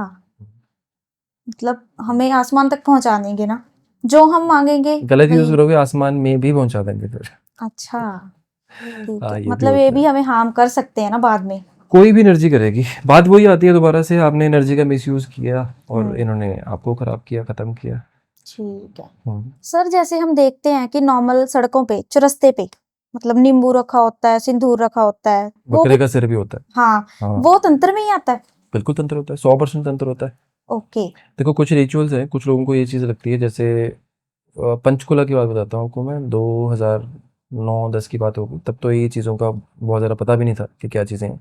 मतलब हमें आसमान तक पहुंचा देंगे ना, जो हम मांगेंगे गलत यूज़ वही। करोगे आसमान में भी पहुंचा देंगे फिर। अच्छा, ठीक हाँ, है, ये भी मतलब ये होता भी है। हमें हार्म कर सकते हैं ना बाद में। कोई भी एनर्जी करेगी, बात वही आती है दोबारा से, आपने एनर्जी का मिसयूज किया और इन्होंने आपको खराब किया, खत्म किया। ठीक है हम्म। सर, जैसे हम देखते हैं कि नॉर्मल सड़कों पे चौरस्ते पे मतलब नींबू रखा होता है, सिंदूर रखा होता है, वो बकरे भी। का सिर भी होता है। हाँ, हाँ, वो तंत्र में ही आता है। बिल्कुल तंत्र होता है, 100% तंत्र होता है। ओके। देखो कुछ रिचुअल्स हैं, कुछ लोगों को ये चीज़ लगती है, जैसे पंचकुला की बात बताता हूँ आपको मैं। 2009-10 की बात होगी, तब तो ये चीज़ों का बहुत ज़्यादा पता भी नहीं था कि क्या चीज़ें हैं।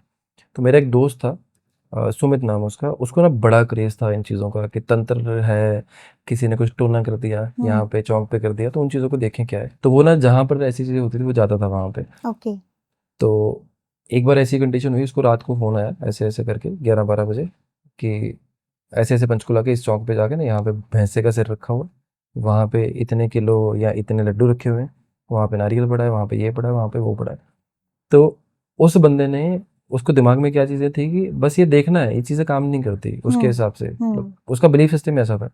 तो मेरा एक दोस्त था, सुमित नाम है उसका, उसको ना बड़ा क्रेज़ था इन चीज़ों का कि तंत्र है, किसी ने कुछ टोना कर दिया यहाँ पे चौक पे कर दिया, तो उन चीज़ों को देखें क्या है। तो वो ना जहाँ पर ऐसी चीज़ें होती थी वो जाता था वहाँ पे। ओके। तो एक बार ऐसी कंडीशन हुई, उसको रात को फ़ोन आया ऐसे ऐसे करके 11-12 बजे कि ऐसे ऐसे पंचकुला के इस चौक पे जाके ना, यहाँ पे भैंसे का सिर रखा हुआ है, वहाँ पे इतने किलो या इतने लड्डू रखे हुए हैं, वहाँ पे नारियल पड़ा है, वहाँ पे ये पड़ा है, वहाँ पे वो पड़ा है। तो उस बंदे ने, उसको दिमाग में क्या चीज़ें थी कि बस ये देखना है, ये चीज़ें काम नहीं करती उसके हिसाब से, मतलब उसका बिलीफ सिस्टम ऐसा था।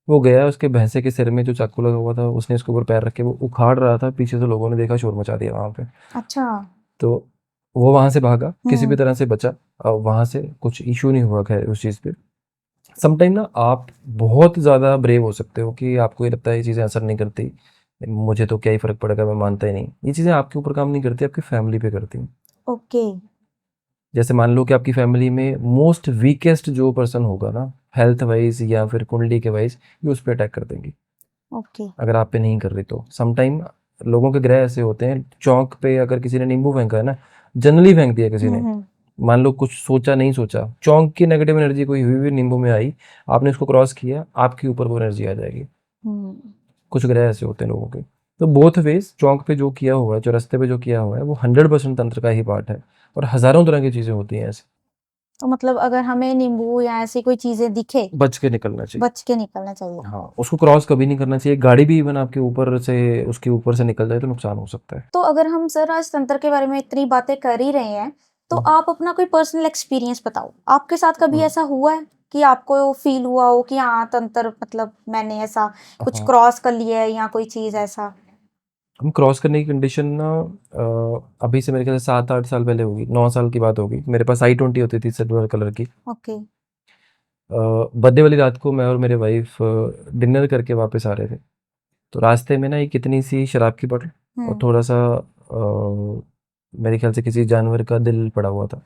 वो गया, उसके भैंसे के सिर में जो चाकू लगा हुआ था उसने इसके ऊपर पैर रख के वो उखाड़ रहा था, पीछे से लोगों ने देखा, शोर मचा दिया वहाँ पे। अच्छा। तो वो वहाँ से भागा, किसी भी तरह से बचा, और वहाँ से कुछ इशू नहीं हुआ खैर उस चीज़ पे। समटाइम ना आप बहुत ज़्यादा ब्रेव हो सकते हो कि आपको ये लगता है ये चीज़ें असर नहीं करती, मुझे तो क्या ही फ़र्क पड़ेगा, मैं मानता ही नहीं। ये चीज़ें आपके ऊपर काम नहीं करती, आपकी फैमिली पे करती हैं। ओके। जैसे मान लो कि आपकी फैमिली में मोस्ट वीकेस्ट जो पर्सन होगा ना, हेल्थ वाइज या फिर कुंडली के वाइज, ये उस पर अटैक कर देंगी ओके। अगर आप पे नहीं कर रही तो। समटाइम लोगों के ग्रह ऐसे होते हैं, चौक पे अगर किसी ने नींबू फेंका है ना, जनरली फेंक दिया किसी ने, मान लो कुछ सोचा नहीं सोचा, चौक की नेगेटिव एनर्जी कोई हुई हुई नींबू में आई, आपने उसको क्रॉस किया, आपके ऊपर वो एनर्जी आ जाएगी। कुछ ग्रह ऐसे होते हैं लोगों के। तो बोथ वेज चौक पे जो किया हुआ है, जो रास्ते पे जो किया हुआ है, वो 100% तंत्र का ही पार्ट है, और हज़ारों तरह की चीज़ें होती हैं ऐसी। तो मतलब अगर हमें नींबू या ऐसी कोई चीजें दिखे, बच के निकलना चाहिए। बच के निकलना चाहिए। हाँ, उसको क्रॉस कभी नहीं करना चाहिए। गाड़ी भी इवन आपके ऊपर से, उसके ऊपर से निकल जाए तो नुकसान हो सकता है। तो अगर हम सर आज तंत्र के बारे में इतनी बातें कर ही रहे हैं, तो आप अपना कोई पर्सनल एक्सपीरियंस बताओ, आपके साथ कभी ऐसा हुआ है कि आपको फील हुआ हो कि हाँ तंत्र मतलब मैंने ऐसा कुछ हाँ, क्रॉस कर लिया है या कोई चीज ऐसा? हम क्रॉस करने की कंडीशन ना, अभी से मेरे ख्याल से 7-8 साल पहले होगी, 9 साल की बात होगी। मेरे पास i20 होती थी सिल्वर कलर की। ओके। बर्थडे वाली रात को मैं और मेरे वाइफ डिनर करके वापस आ रहे थे। तो रास्ते में ना एक कितनी सी शराब की बोतल और थोड़ा सा मेरे ख्याल से किसी जानवर का दिल पड़ा हुआ था,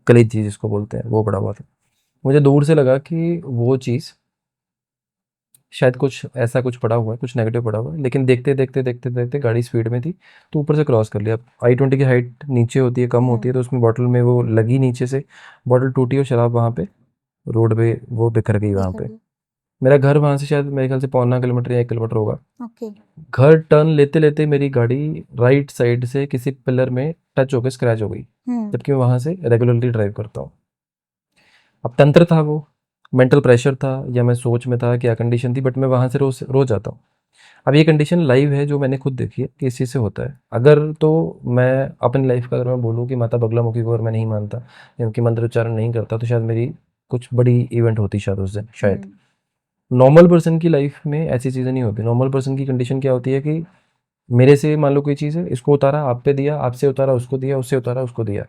कलेजी जिसको बोलते हैं, वो पड़ा हुआ था। मुझे दूर से लगा कि वो चीज़ शायद कुछ ऐसा कुछ पड़ा हुआ है, कुछ नेगेटिव पड़ा हुआ है, लेकिन देखते देखते देखते देखते गाड़ी स्पीड में थी तो ऊपर से क्रॉस कर लिया। i20 की हाइट नीचे होती है, कम होती है, तो उसमें बॉटल में वो लगी नीचे से, बॉटल टूटी और शराब वहाँ पे रोड पे वो बिखर गई वहाँ पे। मेरा घर वहाँ से शायद मेरे ख्याल से 0.25 किलोमीटर या 1 किलोमीटर होगा। ओके। घर टर्न लेते लेते मेरी गाड़ी राइट साइड से किसी पिलर में टच होकर स्क्रैच हो गई, जबकि मैं वहाँ से रेगुलरली ड्राइव करता हूँ। अब तंत्र था वो, मेंटल प्रेशर था, या मैं सोच में था, क्या कंडीशन थी, बट मैं वहाँ से रोज रोज आता हूँ। अब ये कंडीशन लाइव है जो मैंने खुद देखी है कि इस चीज़ से होता है। अगर तो मैं अपनी लाइफ का अगर मैं बोलूँ कि माता बगलामुखी को अगर मैं नहीं मानता, इनकी मंत्र उच्चारण नहीं करता, तो शायद मेरी कुछ बड़ी इवेंट होती शायद उस दिन, शायद। नॉर्मल पर्सन की लाइफ में ऐसी चीज़ें नहीं होती। नॉर्मल पर्सन की कंडीशन क्या होती है कि मेरे से मान लो कोई चीज़ है, इसको उतारा आप पे दिया, आपसे उतारा उसको दिया, उससे उतारा उसको दिया।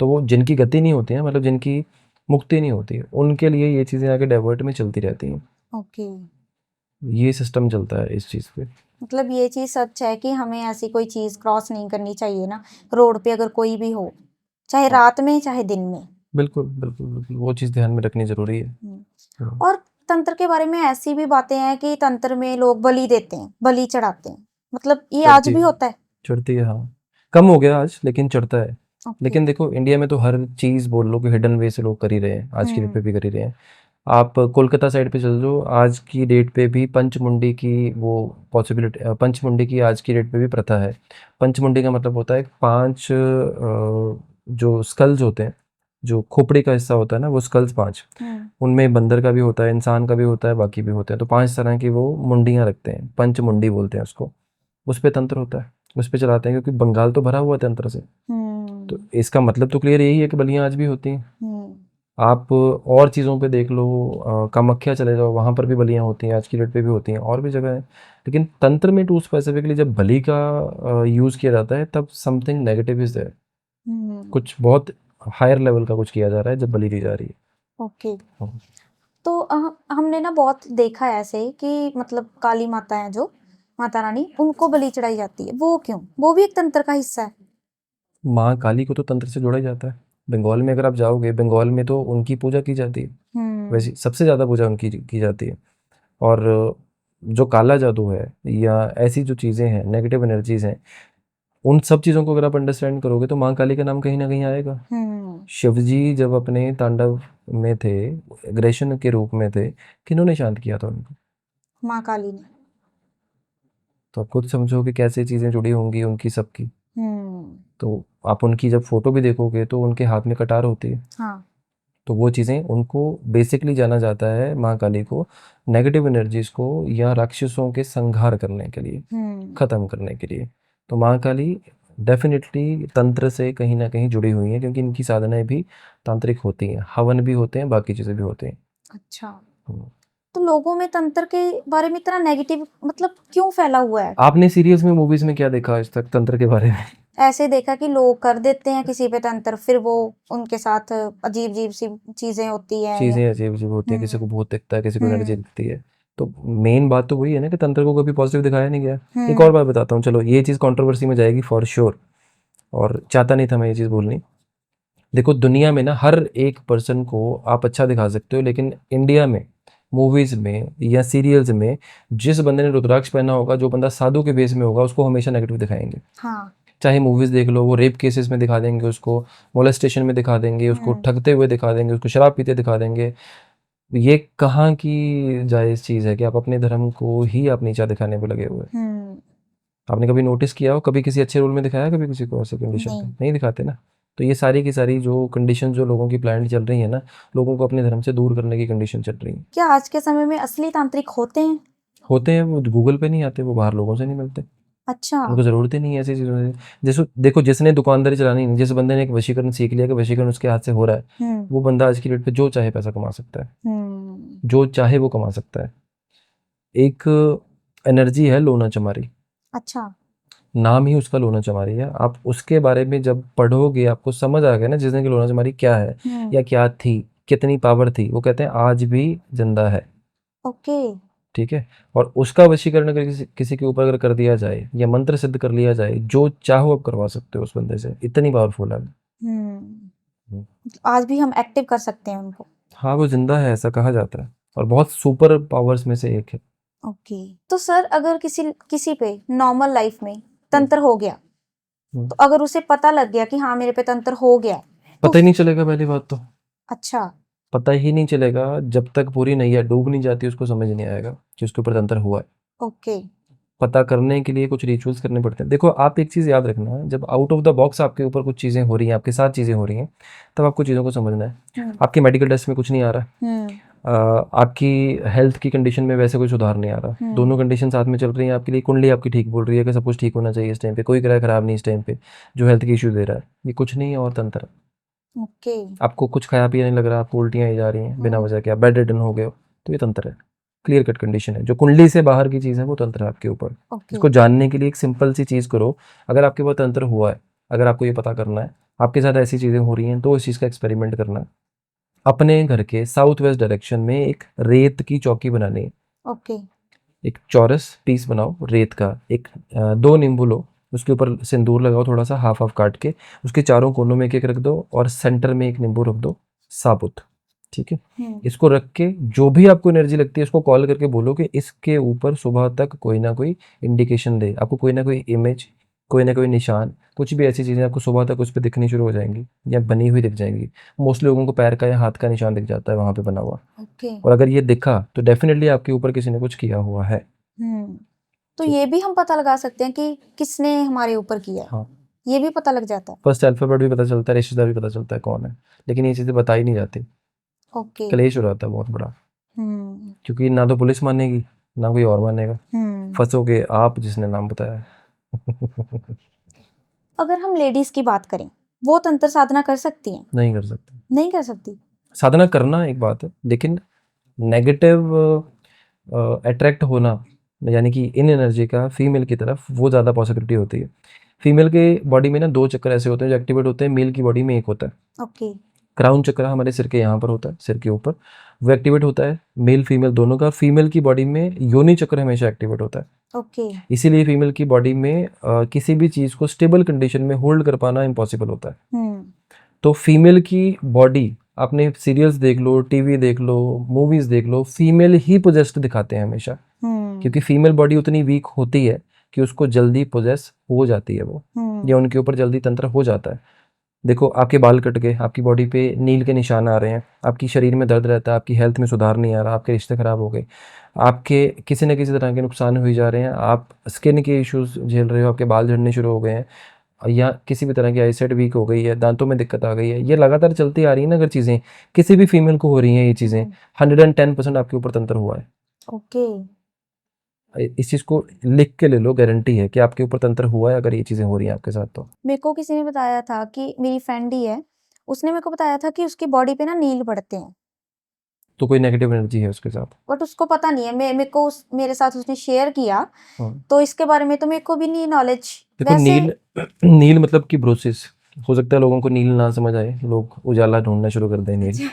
तो वो जिनकी गति नहीं होती है, मतलब जिनकी मुक्ति नहीं होती है, उनके लिए ये चीज़ें आगे डाइवर्ट में चलती रहती हैं। ओके। ये सिस्टम चलता है इस चीज़ पे। मतलब ये चीज सच है कि हमें ऐसी कोई चीज क्रॉस नहीं करनी चाहिए ना, रोड पे अगर कोई भी हो, चाहे हाँ, रात में चाहे दिन में। बिल्कुल बिल्कुल बिल्कुल, वो चीज़ ध्यान में रखनी ज़रूरी है। हाँ। और तंत्र के बारे में ऐसी भी बातें हैं कि तंत्र में लोग बलि देते हैं, बलि चढ़ाते हैं, मतलब ये आज चढ़ती भी है। होता है? चढ़ती है, हाँ। कम हो गया आज, लेकिन चढ़ता है। ओके। लेकिन देखो इंडिया में तो हर चीज़ बोल लो कि हिडन वे से लोग कर ही रहे हैं, आज की डेट पे भी कर ही रहे हैं। आप कोलकाता साइड पे चल जाओ, आज की डेट पे भी पंचमुंडी की वो पॉसिबिलिटी, पंचमुंडी की आज की डेट पे भी प्रथा है। पंचमुंडी का मतलब होता है 5 जो स्कल्स होते हैं, जो खोपड़ी का हिस्सा होता है ना, वो स्कल्स 5, उनमें बंदर का भी होता है, इंसान का भी होता है, बाकी भी होते हैं। तो 5 तरह की वो मुंडियाँ रखते हैं, पंचमुंडी बोलते हैं उसको। उस पे तंत्र होता है, उस पे चलाते हैं, क्योंकि बंगाल तो भरा हुआ है तंत्र से। तो इसका मतलब तो क्लियर यही है कि बलियाँ आज भी होती हैं। आप और चीज़ों पे देख लो, कामाख्या चले जाओ, वहाँ पर भी बलियाँ होती हैं, आज की डेट पे भी होती हैं, और भी जगह है। लेकिन तंत्र में टू स्पेसिफिकली जब बलि का यूज़ किया जाता है, तब समथिंग नेगेटिव इज देयर, कुछ बहुत हायर लेवल का कुछ किया जा रहा है जब बलि दी जा रही है। ओके। हाँ। तो हमने ना बहुत देखा है ऐसे कि मतलब काली माता है जो माता रानी, उनको बलि चढ़ाई जाती है, वो क्यों? वो भी एक तंत्र का हिस्सा है? माँ काली को तो तंत्र से जोड़ा ही जाता है। बंगाल में अगर आप जाओगे, बंगाल में तो उनकी पूजा की जाती है, वैसे सबसे ज़्यादा पूजा उनकी की जाती है। और जो काला जादू है या ऐसी जो चीज़ें हैं, नेगेटिव एनर्जीज हैं, उन सब चीज़ों को अगर आप अंडरस्टैंड करोगे तो माँ काली का नाम कहीं ना कहीं आएगा। शिवजी जब अपने तांडव में थे, एग्रेशन के रूप में थे, किन्होंने शांत किया था उनको? माँ काली ने। तो आप खुद समझो कि कैसे चीज़ें जुड़ी होंगी उनकी सबकी। तो आप उनकी जब फोटो भी देखोगे तो उनके हाथ में कटार होती है। हाँ। तो वो चीज़ें उनको बेसिकली जाना जाता है, माँ काली को, नेगेटिव एनर्जीज को या राक्षसों के संहार करने के लिए, ख़त्म करने के लिए। तो माँ काली डेफिनेटली तंत्र से कहीं ना कहीं जुड़ी हुई हैं, क्योंकि इनकी साधनाएं भी तांत्रिक होती हैं, हवन भी होते हैं, बाकी चीज़ें भी होती हैं। अच्छा। हम्म। तो लोगों में तंत्र के बारे में इतना नेगेटिव मतलब क्यों फैला हुआ है? आपने सीरियल्स में, मूवीज़ में क्या देखा आज तक तंत्र के बारे में? ऐसे देखा कि लोग कर देते हैं किसी पे तंत्र, फिर वो उनके साथ अजीब अजीब सी चीजें होती है या चीज़ें अजीब अजीब होती हैं, किसी को भूत दिखता है, किसी को एनर्जी हम्म दिखती है। तो मेन बात तो वही है ना कि तंत्र को कभी पॉजिटिव दिखाया नहीं गया। एक और हम्म बात बताता हूँ, चलो ये चीज़ कंट्रोवर्सी में जाएगी फॉर श्योर, और चाहता नहीं था मैं ये चीज़ बोलनी। देखो दुनिया में ना हर एक पर्सन को आप अच्छा दिखा सकते हो, लेकिन इंडिया में मूवीज़ में या सीरियल्स में जिस बंदे ने रुद्राक्ष पहना होगा, जो बंदा साधु के बेस में होगा, उसको हमेशा नेगेटिव दिखाएंगे। हाँ। चाहे मूवीज़ देख लो, वो रेप केसेस में दिखा देंगे उसको, मोलेस्टेशन में दिखा देंगे उसको, ठगते हुए दिखा देंगे उसको, शराब पीते दिखा देंगे। ये कहाँ की जायज़ चीज़ है कि आप अपने धर्म को ही आप नीचा दिखाने पे लगे हुए हैं? आपने कभी नोटिस किया हो, कभी किसी अच्छे रोल में दिखाया कभी किसी को ऐसे कंडीशन पे? नहीं। नहीं दिखाते ना। तो ये सारी की सारी जो कंडीशन जो लोगों की प्लान चल रही है ना, लोगों को अपने धर्म से दूर करने की कंडीशन चल रही है। क्या आज के समय में असली तांत्रिक होते हैं? होते हैं, वो गूगल पे नहीं आते, वो बाहर लोगों से नहीं मिलते, अच्छा। उनको ज़रूरत ही नहीं है ऐसी चीज़ों से। जैसे देखो, जिसने दुकानदारी चलानी नहीं, जिस बंदे ने एक वशीकरण सीख लिया कि वशीकरण उसके हाथ से हो रहा है, वो बंदा आज की डेट पे जो चाहे पैसा कमा सकता है, जो चाहे वो कमा सकता है। एक एनर्जी है लोना चमारी, अच्छा। नाम ही उसका लोना चमारी है। आप उसके बारे में जब पढ़ोगे, आपको समझ आ गया ना जिस दिन की लोना चमारी क्या है या क्या थी, कितनी पावर थी। वो कहते हैं आज भी जिंदा है। ओके। ठीक है। और उसका वशीकरण अगर किसी के ऊपर अगर कर दिया जाए या मंत्र सिद्ध कर लिया जाए, जो चाहो आप करवा सकते हो उस बंदे से, इतनी पावरफुल है। आज भी हम एक्टिव कर सकते हैं उनको? हाँ, वो जिंदा है ऐसा कहा जाता है, और बहुत सुपर पावर्स में से एक है। ओके। तो सर अगर किसी किसी पे नॉर्मल लाइफ में तंत्र हो गया, हम्म। तो अगर उसे पता लग गया कि हाँ मेरे पे तंत्र हो गया, तो पता ही नहीं चलेगा पहली बात तो। अच्छा। पता ही नहीं चलेगा जब तक पूरी नैया डूब नहीं जाती, उसको समझ नहीं आएगा कि उसके ऊपर तंत्र हुआ है। ओके। पता करने के लिए कुछ रिचुअल्स करने पड़ते हैं। देखो आप एक चीज़ याद रखना, जब आउट ऑफ द बॉक्स आपके ऊपर कुछ चीज़ें हो रही हैं, आपके साथ चीज़ें हो रही हैं, तब आपको चीज़ों को समझना है। आपके मेडिकल टेस्ट में कुछ नहीं आ रहा, आपकी हेल्थ की कंडीशन में वैसे कोई सुधार नहीं आ रहा, दोनों कंडीशन साथ में चल रही हैं आपके लिए। कुंडली आपकी ठीक बोल रही है कि सब कुछ ठीक होना चाहिए इस टाइम पे, कोई ग्रह खराब नहीं इस टाइम पे जो हेल्थ की इशू दे रहा है, ये कुछ नहीं है और तंत्र है। ओके। आपको कुछ खाया पिया नहीं लग रहा, आपको उल्टियाँ ही जा रही हैं बिना वजह के, आप बेड रिडन हो गए हो, तो ये तंत्र है। क्लियर कट कंडीशन है। जो कुंडली से बाहर की चीज़ है वो तंत्र है आपके ऊपर। इसको जानने के लिए एक सिंपल सी चीज़ करो। अगर आपके पास तंत्र हुआ है, अगर आपको ये पता करना है आपके साथ ऐसी चीज़ें हो रही हैं, तो इस चीज़ का एक्सपेरिमेंट करना। अपने घर के साउथ वेस्ट डायरेक्शन में एक रेत की चौकी बनानी है। ओके। एक चौरस पीस बनाओ रेत का, एक 2 नींबू लो, उसके ऊपर सिंदूर लगाओ थोड़ा सा, हाफ हाफ काट के, उसके चारों कोनों में एक एक रख दो, और सेंटर में एक नींबू रख दो साबुत। ठीक है, इसको रख के जो भी आपको एनर्जी लगती है इसको कॉल करके बोलो कि इसके ऊपर सुबह तक कोई ना कोई इंडिकेशन दे, आपको कोई ना कोई इमेज, कोई ना कोई निशान, कुछ भी ऐसी चीज़ें आपको सुबह तक उस पर दिखनी शुरू हो जाएंगी या बनी हुई दिख जाएंगी। मोस्टली लोगों को पैर का या हाथ का निशान दिख जाता है वहाँ पे बना हुआ। और अगर ये दिखा तो डेफिनेटली आपके ऊपर किसी ने कुछ किया हुआ है। तो ये भी हम पता लगा सकते हैं कि किसने हमारे ऊपर किया है। हाँ, ये भी पता लग जाता है। फर्स्ट अल्फाबेट भी पता चलता है, रिश्तेदार भी पता चलता है कौन है, लेकिन ये चीज़ें बताई नहीं जाती। ओके। कलेश हो जाता है बहुत बड़ा, क्योंकि ना तो पुलिस मानेगी ना कोई और मानेगा, फंसोगे आप जिसने नाम बताया। अगर हम लेडीज की बात करें, वो तंत्र साधना कर सकती हैं? नहीं कर सकते। नहीं कर सकती। साधना करना एक बात है, लेकिन नेगेटिव अट्रैक्ट होना, यानी कि इन एनर्जी का फीमेल की तरफ, वो ज़्यादा पॉसिबिलिटी होती है। फीमेल के बॉडी में ना 2 चक्र ऐसे होते हैं जो एक्टिवेट होते हैं, मेल की बॉडी में एक होता है। ओके। क्राउन चक्र हमारे सिर के यहाँ पर होता है, सिर के ऊपर, वो एक्टिवेट होता है मेल फीमेल दोनों का। फीमेल की बॉडी में योनि चक्र हमेशा एक्टिवेट होता है। ओके। इसीलिए फीमेल की बॉडी में किसी भी चीज़ को स्टेबल कंडीशन में होल्ड कर पाना इम्पॉसिबल होता है। तो फीमेल की बॉडी, आपने सीरियल्स देख लो, टीवी देख लो, मूवीज देख लो, फीमेल ही पोजेस्ड दिखाते हैं हमेशा, क्योंकि फीमेल बॉडी उतनी वीक होती है कि उसको जल्दी पोजेस हो जाती है वो, या उनके ऊपर जल्दी तंत्र हो जाता है। देखो, आपके बाल कट गए, आपकी बॉडी पे नील के निशान आ रहे हैं, आपकी शरीर में दर्द रहता है, आपकी हेल्थ में सुधार नहीं आ रहा, आपके रिश्ते खराब हो गए, आपके किसी न किसी तरह के नुकसान हुए जा रहे हैं, आप स्किन के इश्यूज झेल रहे हो, आपके बाल झड़ने शुरू हो गए हैं, या किसी भी तरह की आईसाइट वीक हो गई है, दांतों में दिक्कत आ गई है, ये लगातार चलती आ रही है ना, अगर चीज़ें किसी भी फीमेल को हो रही हैं ये चीज़ें, 110% आपके ऊपर तंत्र हुआ है। ओके। इस चीज़ को लिख के ले लो, गारंटी है कि आपके ऊपर तंत्र हुआ है अगर ये चीज़ें हो रही हैं आपके साथ। तो मेरे को किसी ने बताया था कि मेरी फ्रेंड ही है, उसने मेरे को बताया था कि उसकी बॉडी पे ना नील पड़ते हैं, तो कोई नेगेटिव एनर्जी है उसके साथ। बट उसको पता नहीं है। मेरे को मेरे साथ उसने शेयर किया, तो इसके बारे में तो मेरे को भी नहीं नॉलेज। देखो, नील नील मतलब कि ब्रोसिस, हो सकता है लोगों को नील ना समझ आए, लोग उजाला ढूंढना शुरू कर दें नील।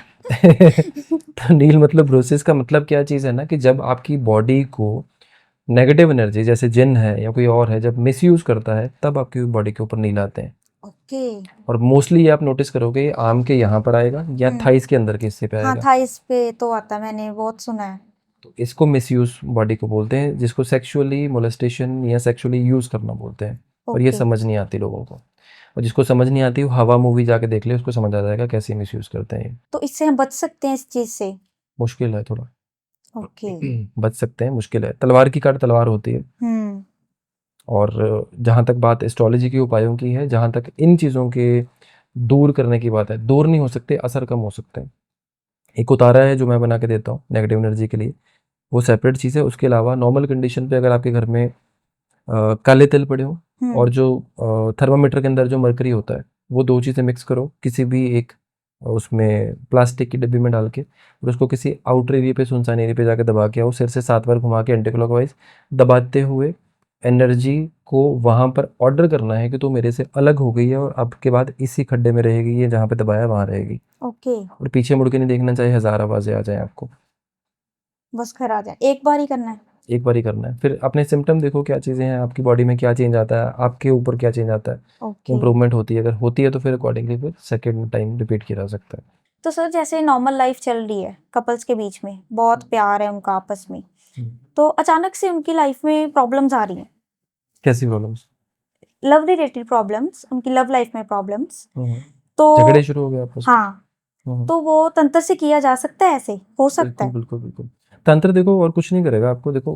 तो नील मतलब ब्रोसिस का मतलब क्या चीज़ है ना, कि जब आपकी बॉडी को नेगेटिव एनर्जी जैसे जिन है या कोई और है जब मिसयूज करता है, तब आपकी बॉडी के ऊपर नील आते हैं। ओके। और मोस्टली आप नोटिस करोगे आर्म के यहाँ पर आएगा या थाइस के अंदर के हिस्से पे हाँ, आएगा। थाइस पे तो आता है, मैंने बहुत सुना है। तो इसको मिसयूज बॉडी को बोलते हैं, जिसको सेक्सुअली मोलेस्टेशन या सेक्सुअली यूज करना बोलते हैं। और ये समझ नहीं आती लोगों को, और जिसको समझ नहीं आती वो हवा मूवी जाके देख ले, उसको समझ आ जाएगा कैसे मिसयूज करते हैं ये। तो इससे हम बच सकते हैं इस चीज से? मुश्किल है थोड़ा। ओके। बच सकते हैं, मुश्किल है। तलवार की काट तलवार होती है। और जहाँ तक बात एस्ट्रोलॉजी के उपायों की है, जहाँ तक इन चीज़ों के दूर करने की बात है, दूर नहीं हो सकते, असर कम हो सकते हैं। एक उतारा है जो मैं बना के देता हूँ नेगेटिव एनर्जी के लिए, वो सेपरेट चीज़ है। उसके अलावा नॉर्मल कंडीशन पे अगर आपके घर में काले तिल पड़े हो और जो थर्मामीटर के अंदर जो मरकरी होता है, वो 2 चीज़ें मिक्स करो किसी भी एक उसमें प्लास्टिक की डिब्बी में डाल के, और उसको किसी आउटर एरिया पे, सुनसान एरिया पे जाके दबा के आओ, सिर से 7 बार घुमा के एंटी क्लॉकवाइज दबाते हुए एनर्जी को वहाँ पर ऑर्डर करना है कि तू मेरे से अलग हो गई है और अब के बाद इसी खड्डे में रहेगी, ये जहाँ पे दबाया वहाँ रहेगी। ओके। और पीछे मुड़ के नहीं देखना, चाहे 1000 आवाज़ें आ जाएं आपको, बस घर आ जाए, एक बार ही करना है। एक बार ही करना है। फिर अपने सिम्टम देखो, क्या चीज़ें हैं आपकी बॉडी में, क्या चेंज आता है, आपके ऊपर क्या चेंज आता है, ओके। इंप्रूवमेंट होती है। अगर होती है तो फिर अकॉर्डिंगली फिर सेकेंड टाइम रिपीट किया जा सकता है। तो सर, जैसे नॉर्मल लाइफ चल रही है, कपल्स के बीच में बहुत प्यार है उनका आपस में, तो अचानक से उनकी लाइफ में प्रॉब्लम्स आ रही हैं। कैसी प्रॉब्लम्स? लव रिलेटेड प्रॉब्लम्स, उनकी लव लाइफ में प्रॉब्लम्स। तो झगड़े शुरू हो गए आपस में। हाँ, तो वो तंत्र से किया जा सकता है? ऐसे हो सकता है? बिल्कुल बिल्कुल। तंत्र देखो और कुछ नहीं करेगा आपको। देखो,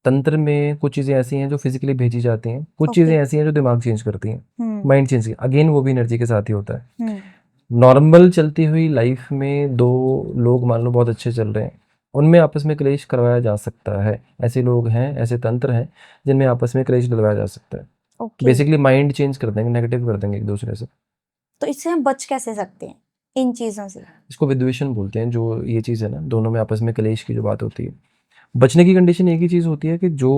तंत्र में कुछ चीज़ें ऐसी हैं जो फिजिकली भेजी जाती हैं, कुछ चीज़ें ऐसी हैं जो दिमाग चेंज करती हैं, माइंड चेंज। अगेन वो भी एनर्जी के साथ ही होता है। नॉर्मल चलती हुई लाइफ में 2 लोग मान लो बहुत अच्छे चल रहे हैं, उनमें आपस में क्लेश करवाया जा सकता है। ऐसे लोग हैं, ऐसे तंत्र हैं जिनमें आपस में क्लेश डलवाया जा सकता है। बेसिकली माइंड चेंज कर देंगे, नेगेटिव कर देंगे एक दूसरे से। तो इससे हम बच कैसे सकते हैं इन चीज़ों से? इसको विद्वेषण बोलते हैं, जो ये चीज़ है ना, दोनों में आपस में क्लेश की जो बात होती है। बचने की कंडीशन एक ही चीज़ होती है कि जो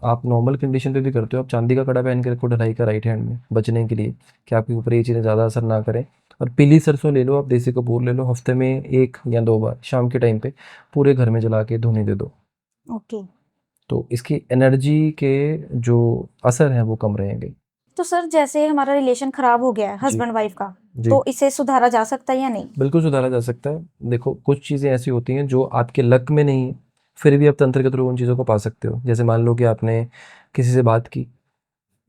आप नॉर्मल कंडीशन पे भी करते हो, आप चांदी का कड़ा पहन के रखो ढलाई का राइट हैंड में, बचने के लिए कि आपके ऊपर ये चीज़ें ज़्यादा असर ना करें। और पीली सरसों ले लो, आप देसी कपूर ले लो, हफ्ते में 1 या 2 बार शाम के टाइम पे पूरे घर में जला के धुनी दे दो। ओके। तो इसकी एनर्जी के जो असर हैं वो कम रहेंगे। तो सर जैसे हमारा रिलेशन खराब हो गया है जी हस्बैंड वाइफ का, जी तो इसे सुधारा जा सकता है या नहीं? बिल्कुल सुधारा जा सकता है। देखो कुछ चीज़ें ऐसी होती हैं जो आपके लक में नहीं है, फिर भी आप तंत्र के थ्रू उन चीज़ों को पा सकते हो। जैसे मान लो कि आपने किसी से बात की,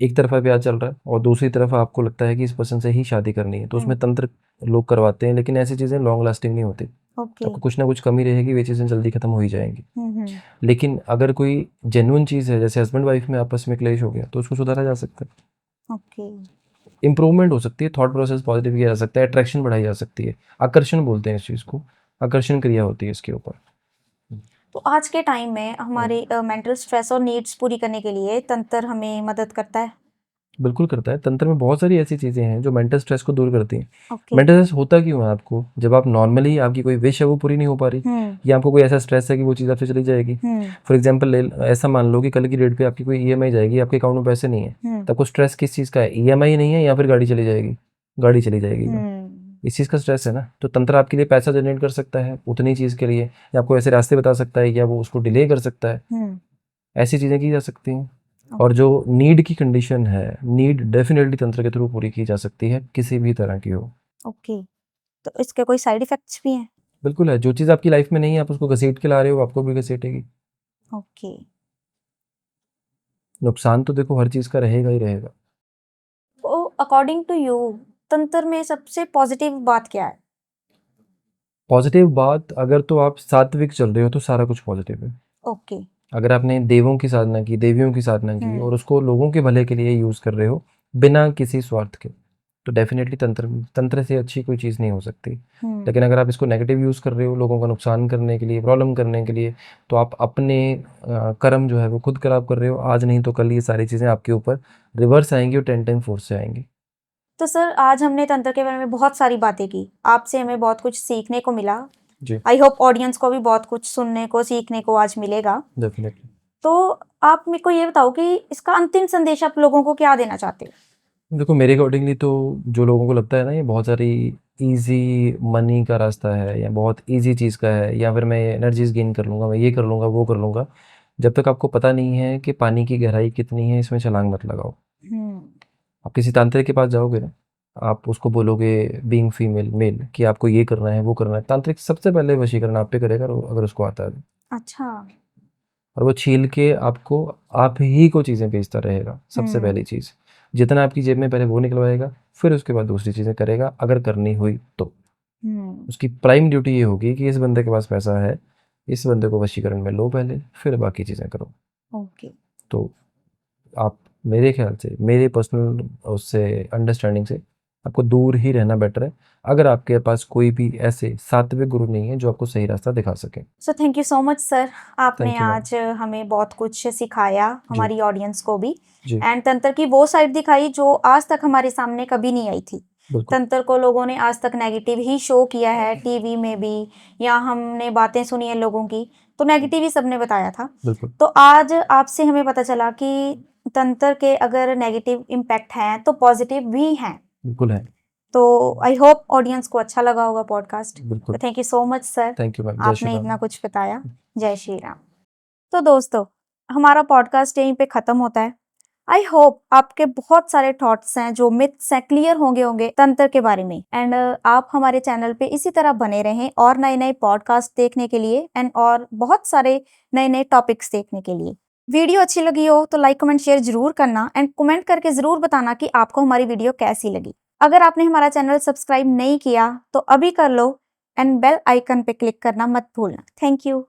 एक तरफ़ा प्यार चल रहा है और दूसरी तरफ आपको लगता है कि इस पर्सन से ही शादी करनी है, तो उसमें तंत्र लोग करवाते हैं, लेकिन ऐसी चीज़ें लॉन्ग लास्टिंग नहीं होती। ओके। आपको कुछ ना कुछ कमी रहेगी, वे चीज़ें जल्दी ख़त्म हो ही जाएंगी। हम्म। लेकिन अगर कोई जेन्युइन चीज़ है, जैसे हस्बैंड वाइफ में आपस में क्लेश हो गया, तो उसको सुधारा जा सकता है। ओके। इंप्रूवमेंट हो सकती है, थॉट प्रोसेस पॉजिटिव किया जा सकता है, अट्रैक्शन बढ़ाई जा सकती है। आकर्षण बोलते हैं इस चीज़ को, आकर्षण क्रिया होती है इसके ऊपर। तो आज के टाइम में हमारे मेंटल स्ट्रेस और नीड्स पूरी करने के लिए तंत्र हमें मदद करता है। बिल्कुल करता है। तंत्र में बहुत सारी ऐसी चीज़ें हैं जो मेंटल स्ट्रेस को दूर करती हैं। ओके। मेंटल स्ट्रेस होता क्यों है आपको? जब आप नॉर्मली आपकी कोई विश है वो पूरी नहीं हो पा रही, या आपको कोई ऐसा स्ट्रेस है कि वो चीज़ आपसे चली जाएगी। फॉर एग्जांपल ऐसा मान लो कि कल की डेट पे आपकी कोई ईएमआई जाएगी, आपके अकाउंट में पैसे नहीं है, तो आपको स्ट्रेस किस चीज़ का है? ईएमआई नहीं है या फिर गाड़ी चली जाएगी? गाड़ी चली जाएगी ना, इस चीज़ का स्ट्रेस है ना। तो तंत्र आपके लिए पैसा जनरेट कर सकता है उतनी चीज़ के लिए, या आपको ऐसे रास्ते बता सकता है, या वो उसको डिले कर सकता है। ऐसी चीज़ें की जा सकती हैं। और जो नीड की कंडीशन है, नीड डेफिनेटली तंत्र के थ्रू पूरी की जा सकती है, किसी भी तरह की हो। ओके। तो इसके कोई साइड इफेक्ट्स भी हैं? बिल्कुल है, जो चीज़ आपकी लाइफ में नहीं है आप उसको घसीट के ला रहे हो, आपको भी घसीटेगी। ओके। नुकसान तो देखो हर चीज़ का रहेगा ही रहेगा। तो अकॉर्डिंग टू यू तंत्र में सबसे पॉजिटिव बात क्या है? पॉजिटिव बात, अगर तो आप सात्विक चल रहे हो तो सारा कुछ पॉजिटिव है। ओके। अगर आपने देवों की साधना की, देवियों की साधना की और उसको लोगों के भले के लिए यूज़ कर रहे हो बिना किसी स्वार्थ के, तो डेफिनेटली तंत्र तंत्र से अच्छी कोई चीज़ नहीं हो सकती। लेकिन अगर आप इसको नेगेटिव यूज़ कर रहे हो लोगों का नुकसान करने के लिए, प्रॉब्लम करने के लिए, तो आप अपने कर्म जो है वो खुद खराब कर रहे हो। आज नहीं तो कल ये सारी चीज़ें आपके ऊपर रिवर्स आएंगी और 10 टाइम फोर्स से आएंगी। तो सर आज हमने तंत्र के बारे में बहुत सारी बातें की, आपसे हमें बहुत कुछ सीखने को मिला। जी आई होप ऑडियंस को भी बहुत कुछ सुनने को सीखने को आज मिलेगा। डेफिनेटली। तो आप मेरे को ये बताओ कि इसका अंतिम संदेश आप लोगों को क्या देना चाहते हो? देखो मेरे अकॉर्डिंगली तो जो लोगों को लगता है ना ये बहुत सारी इजी मनी का रास्ता है या बहुत इजी चीज़ का है, या फिर मैं एनर्जीज गेन कर लूँगा, मैं ये कर लूँगा वो कर लूँगा, जब तक आपको पता नहीं है कि पानी की गहराई कितनी है इसमें छलांग मत लगाओ। आप किसी तांत्रिक के पास जाओगे ना, आप उसको बोलोगे बीइंग फीमेल मेल कि आपको ये करना है वो करना है, तांत्रिक सबसे पहले वशीकरण आप पे करेगा अगर उसको आता है तो। अच्छा। और वो छील के आपको आप ही को चीज़ें बेचता रहेगा। सबसे पहली चीज़, जितना आपकी जेब में पहले वो निकलवाएगा, फिर उसके बाद दूसरी चीज़ें करेगा अगर करनी हुई तो। उसकी प्राइम ड्यूटी ये होगी कि इस बंदे के पास पैसा है, इस बंदे को वशीकरण में लो पहले, फिर बाकी चीज़ें करो। ओके। तो आप मेरे ख्याल से, मेरे पर्सनल उससे अंडरस्टैंडिंग से, आपको दूर ही रहना बेटर है अगर आपके पास कोई भी ऐसे सात्विक गुरु नहीं है जो आपको सही रास्ता दिखा सके। So thank you so much sir, आपने थैंक यू मैम। आज हमें बहुत कुछ सिखाया, हमारी ऑडियंस को भी, जी एंड तंत्र की वो साइड दिखाई जो आज तक हमारे सामने कभी नहीं आई थी। बिल्कुल तंत्र को लोगों ने आज तक नेगेटिव ही शो किया है, टीवी में भी, या हमने बातें सुनी है लोगों की तो नेगेटिव ही सबने बताया था। बिल्कुल तो आज आपसे हमें पता चला कि तंत्र के अगर नेगेटिव इम्पैक्ट हैं तो पॉजिटिव भी हैं। बिल्कुल है। तो आई होप ऑडियंस को अच्छा लगा होगा पॉडकास्ट। बिल्कुल। Thank you so much sir, thank you ma'am. जय श्री आपने राम। इतना कुछ बताया। जय श्री राम। तो दोस्तों हमारा पॉडकास्ट यहीं पे खत्म होता है। आई होप आपके बहुत सारे थॉट्स हैं जो मिथ्स हैं क्लियर होंगे तंत्र के बारे में, एंड आप हमारे चैनल पे इसी तरह बने रहें और नए नए पॉडकास्ट देखने के लिए एंड और बहुत सारे नए नए टॉपिक्स देखने के लिए। वीडियो अच्छी लगी हो तो लाइक कमेंट शेयर जरूर करना एंड कमेंट करके जरूर बताना कि आपको हमारी वीडियो कैसी लगी। अगर आपने हमारा चैनल सब्सक्राइब नहीं किया तो अभी कर लो एंड बेल आइकन पे क्लिक करना मत भूलना। Thank you.